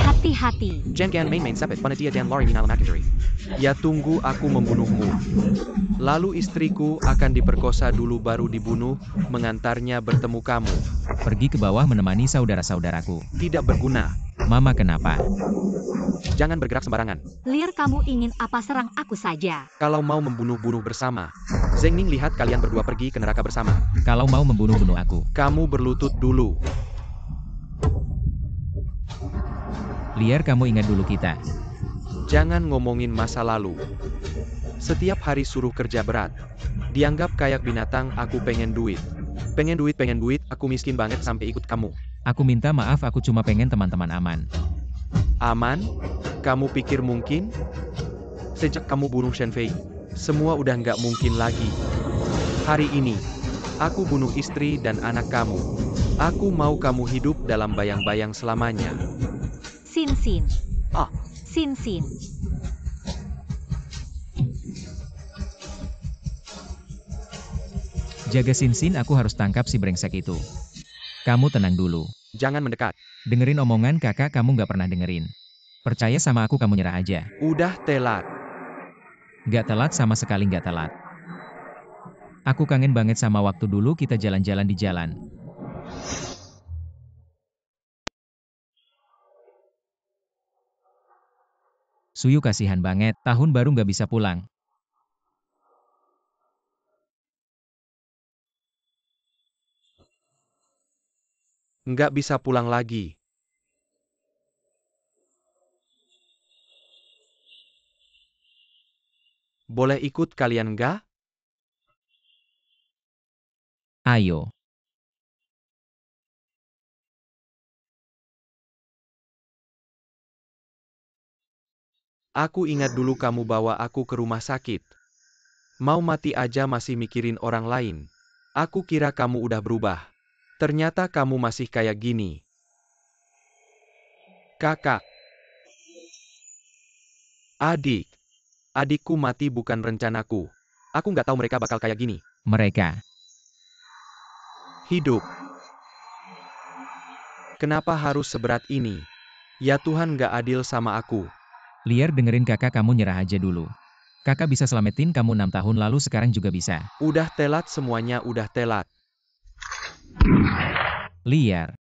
Hati-hati. Jangan main-main sapit, panitia dan lari minal makiteri. Ya, tunggu, aku membunuhmu. Lalu istriku akan diperkosa dulu baru dibunuh, mengantarnya bertemu kamu. Pergi ke bawah menemani saudara-saudaraku. Tidak berguna. Mama, kenapa? Jangan bergerak sembarangan. Liar, kamu ingin apa? Serang aku saja. Kalau mau membunuh-bunuh bersama. Zheng Ning, lihat kalian berdua pergi ke neraka bersama. Kalau mau membunuh-bunuh aku. Kamu berlutut dulu. Liar, kamu ingat dulu kita. Jangan ngomongin masa lalu. Setiap hari suruh kerja berat. Dianggap kayak binatang, aku pengen duit. Pengen duit, aku miskin banget sampai ikut kamu. Aku minta maaf, aku cuma pengen teman-teman aman. Aman? Kamu pikir mungkin? Sejak kamu bunuh Shenfei, semua udah nggak mungkin lagi. Hari ini, aku bunuh istri dan anak kamu. Aku mau kamu hidup dalam bayang-bayang selamanya. Sin. Ah. Sin. Jaga Sin, aku harus tangkap si brengsek itu. Kamu tenang dulu. Jangan mendekat. Dengerin omongan kakak, kamu nggak pernah dengerin. Percaya sama aku, kamu nyerah aja. Udah telat. Nggak telat, sama sekali nggak telat. Aku kangen banget sama waktu dulu kita jalan-jalan di jalan. Suyu, kasihan banget, tahun baru nggak bisa pulang. Nggak bisa pulang lagi. Boleh ikut kalian nggak? Ayo. Aku ingat dulu kamu bawa aku ke rumah sakit. Mau mati aja masih mikirin orang lain. Aku kira kamu udah berubah. Ternyata kamu masih kayak gini. Kakak. Adik. Adikku mati bukan rencanaku. Aku nggak tahu mereka bakal kayak gini. Mereka. Hidup. Kenapa harus seberat ini? Ya Tuhan nggak adil sama aku. Liar, dengerin kakak, kamu nyerah aja dulu. Kakak bisa selamatin kamu 6 tahun lalu, sekarang juga bisa. Udah telat semuanya, udah telat. Liar.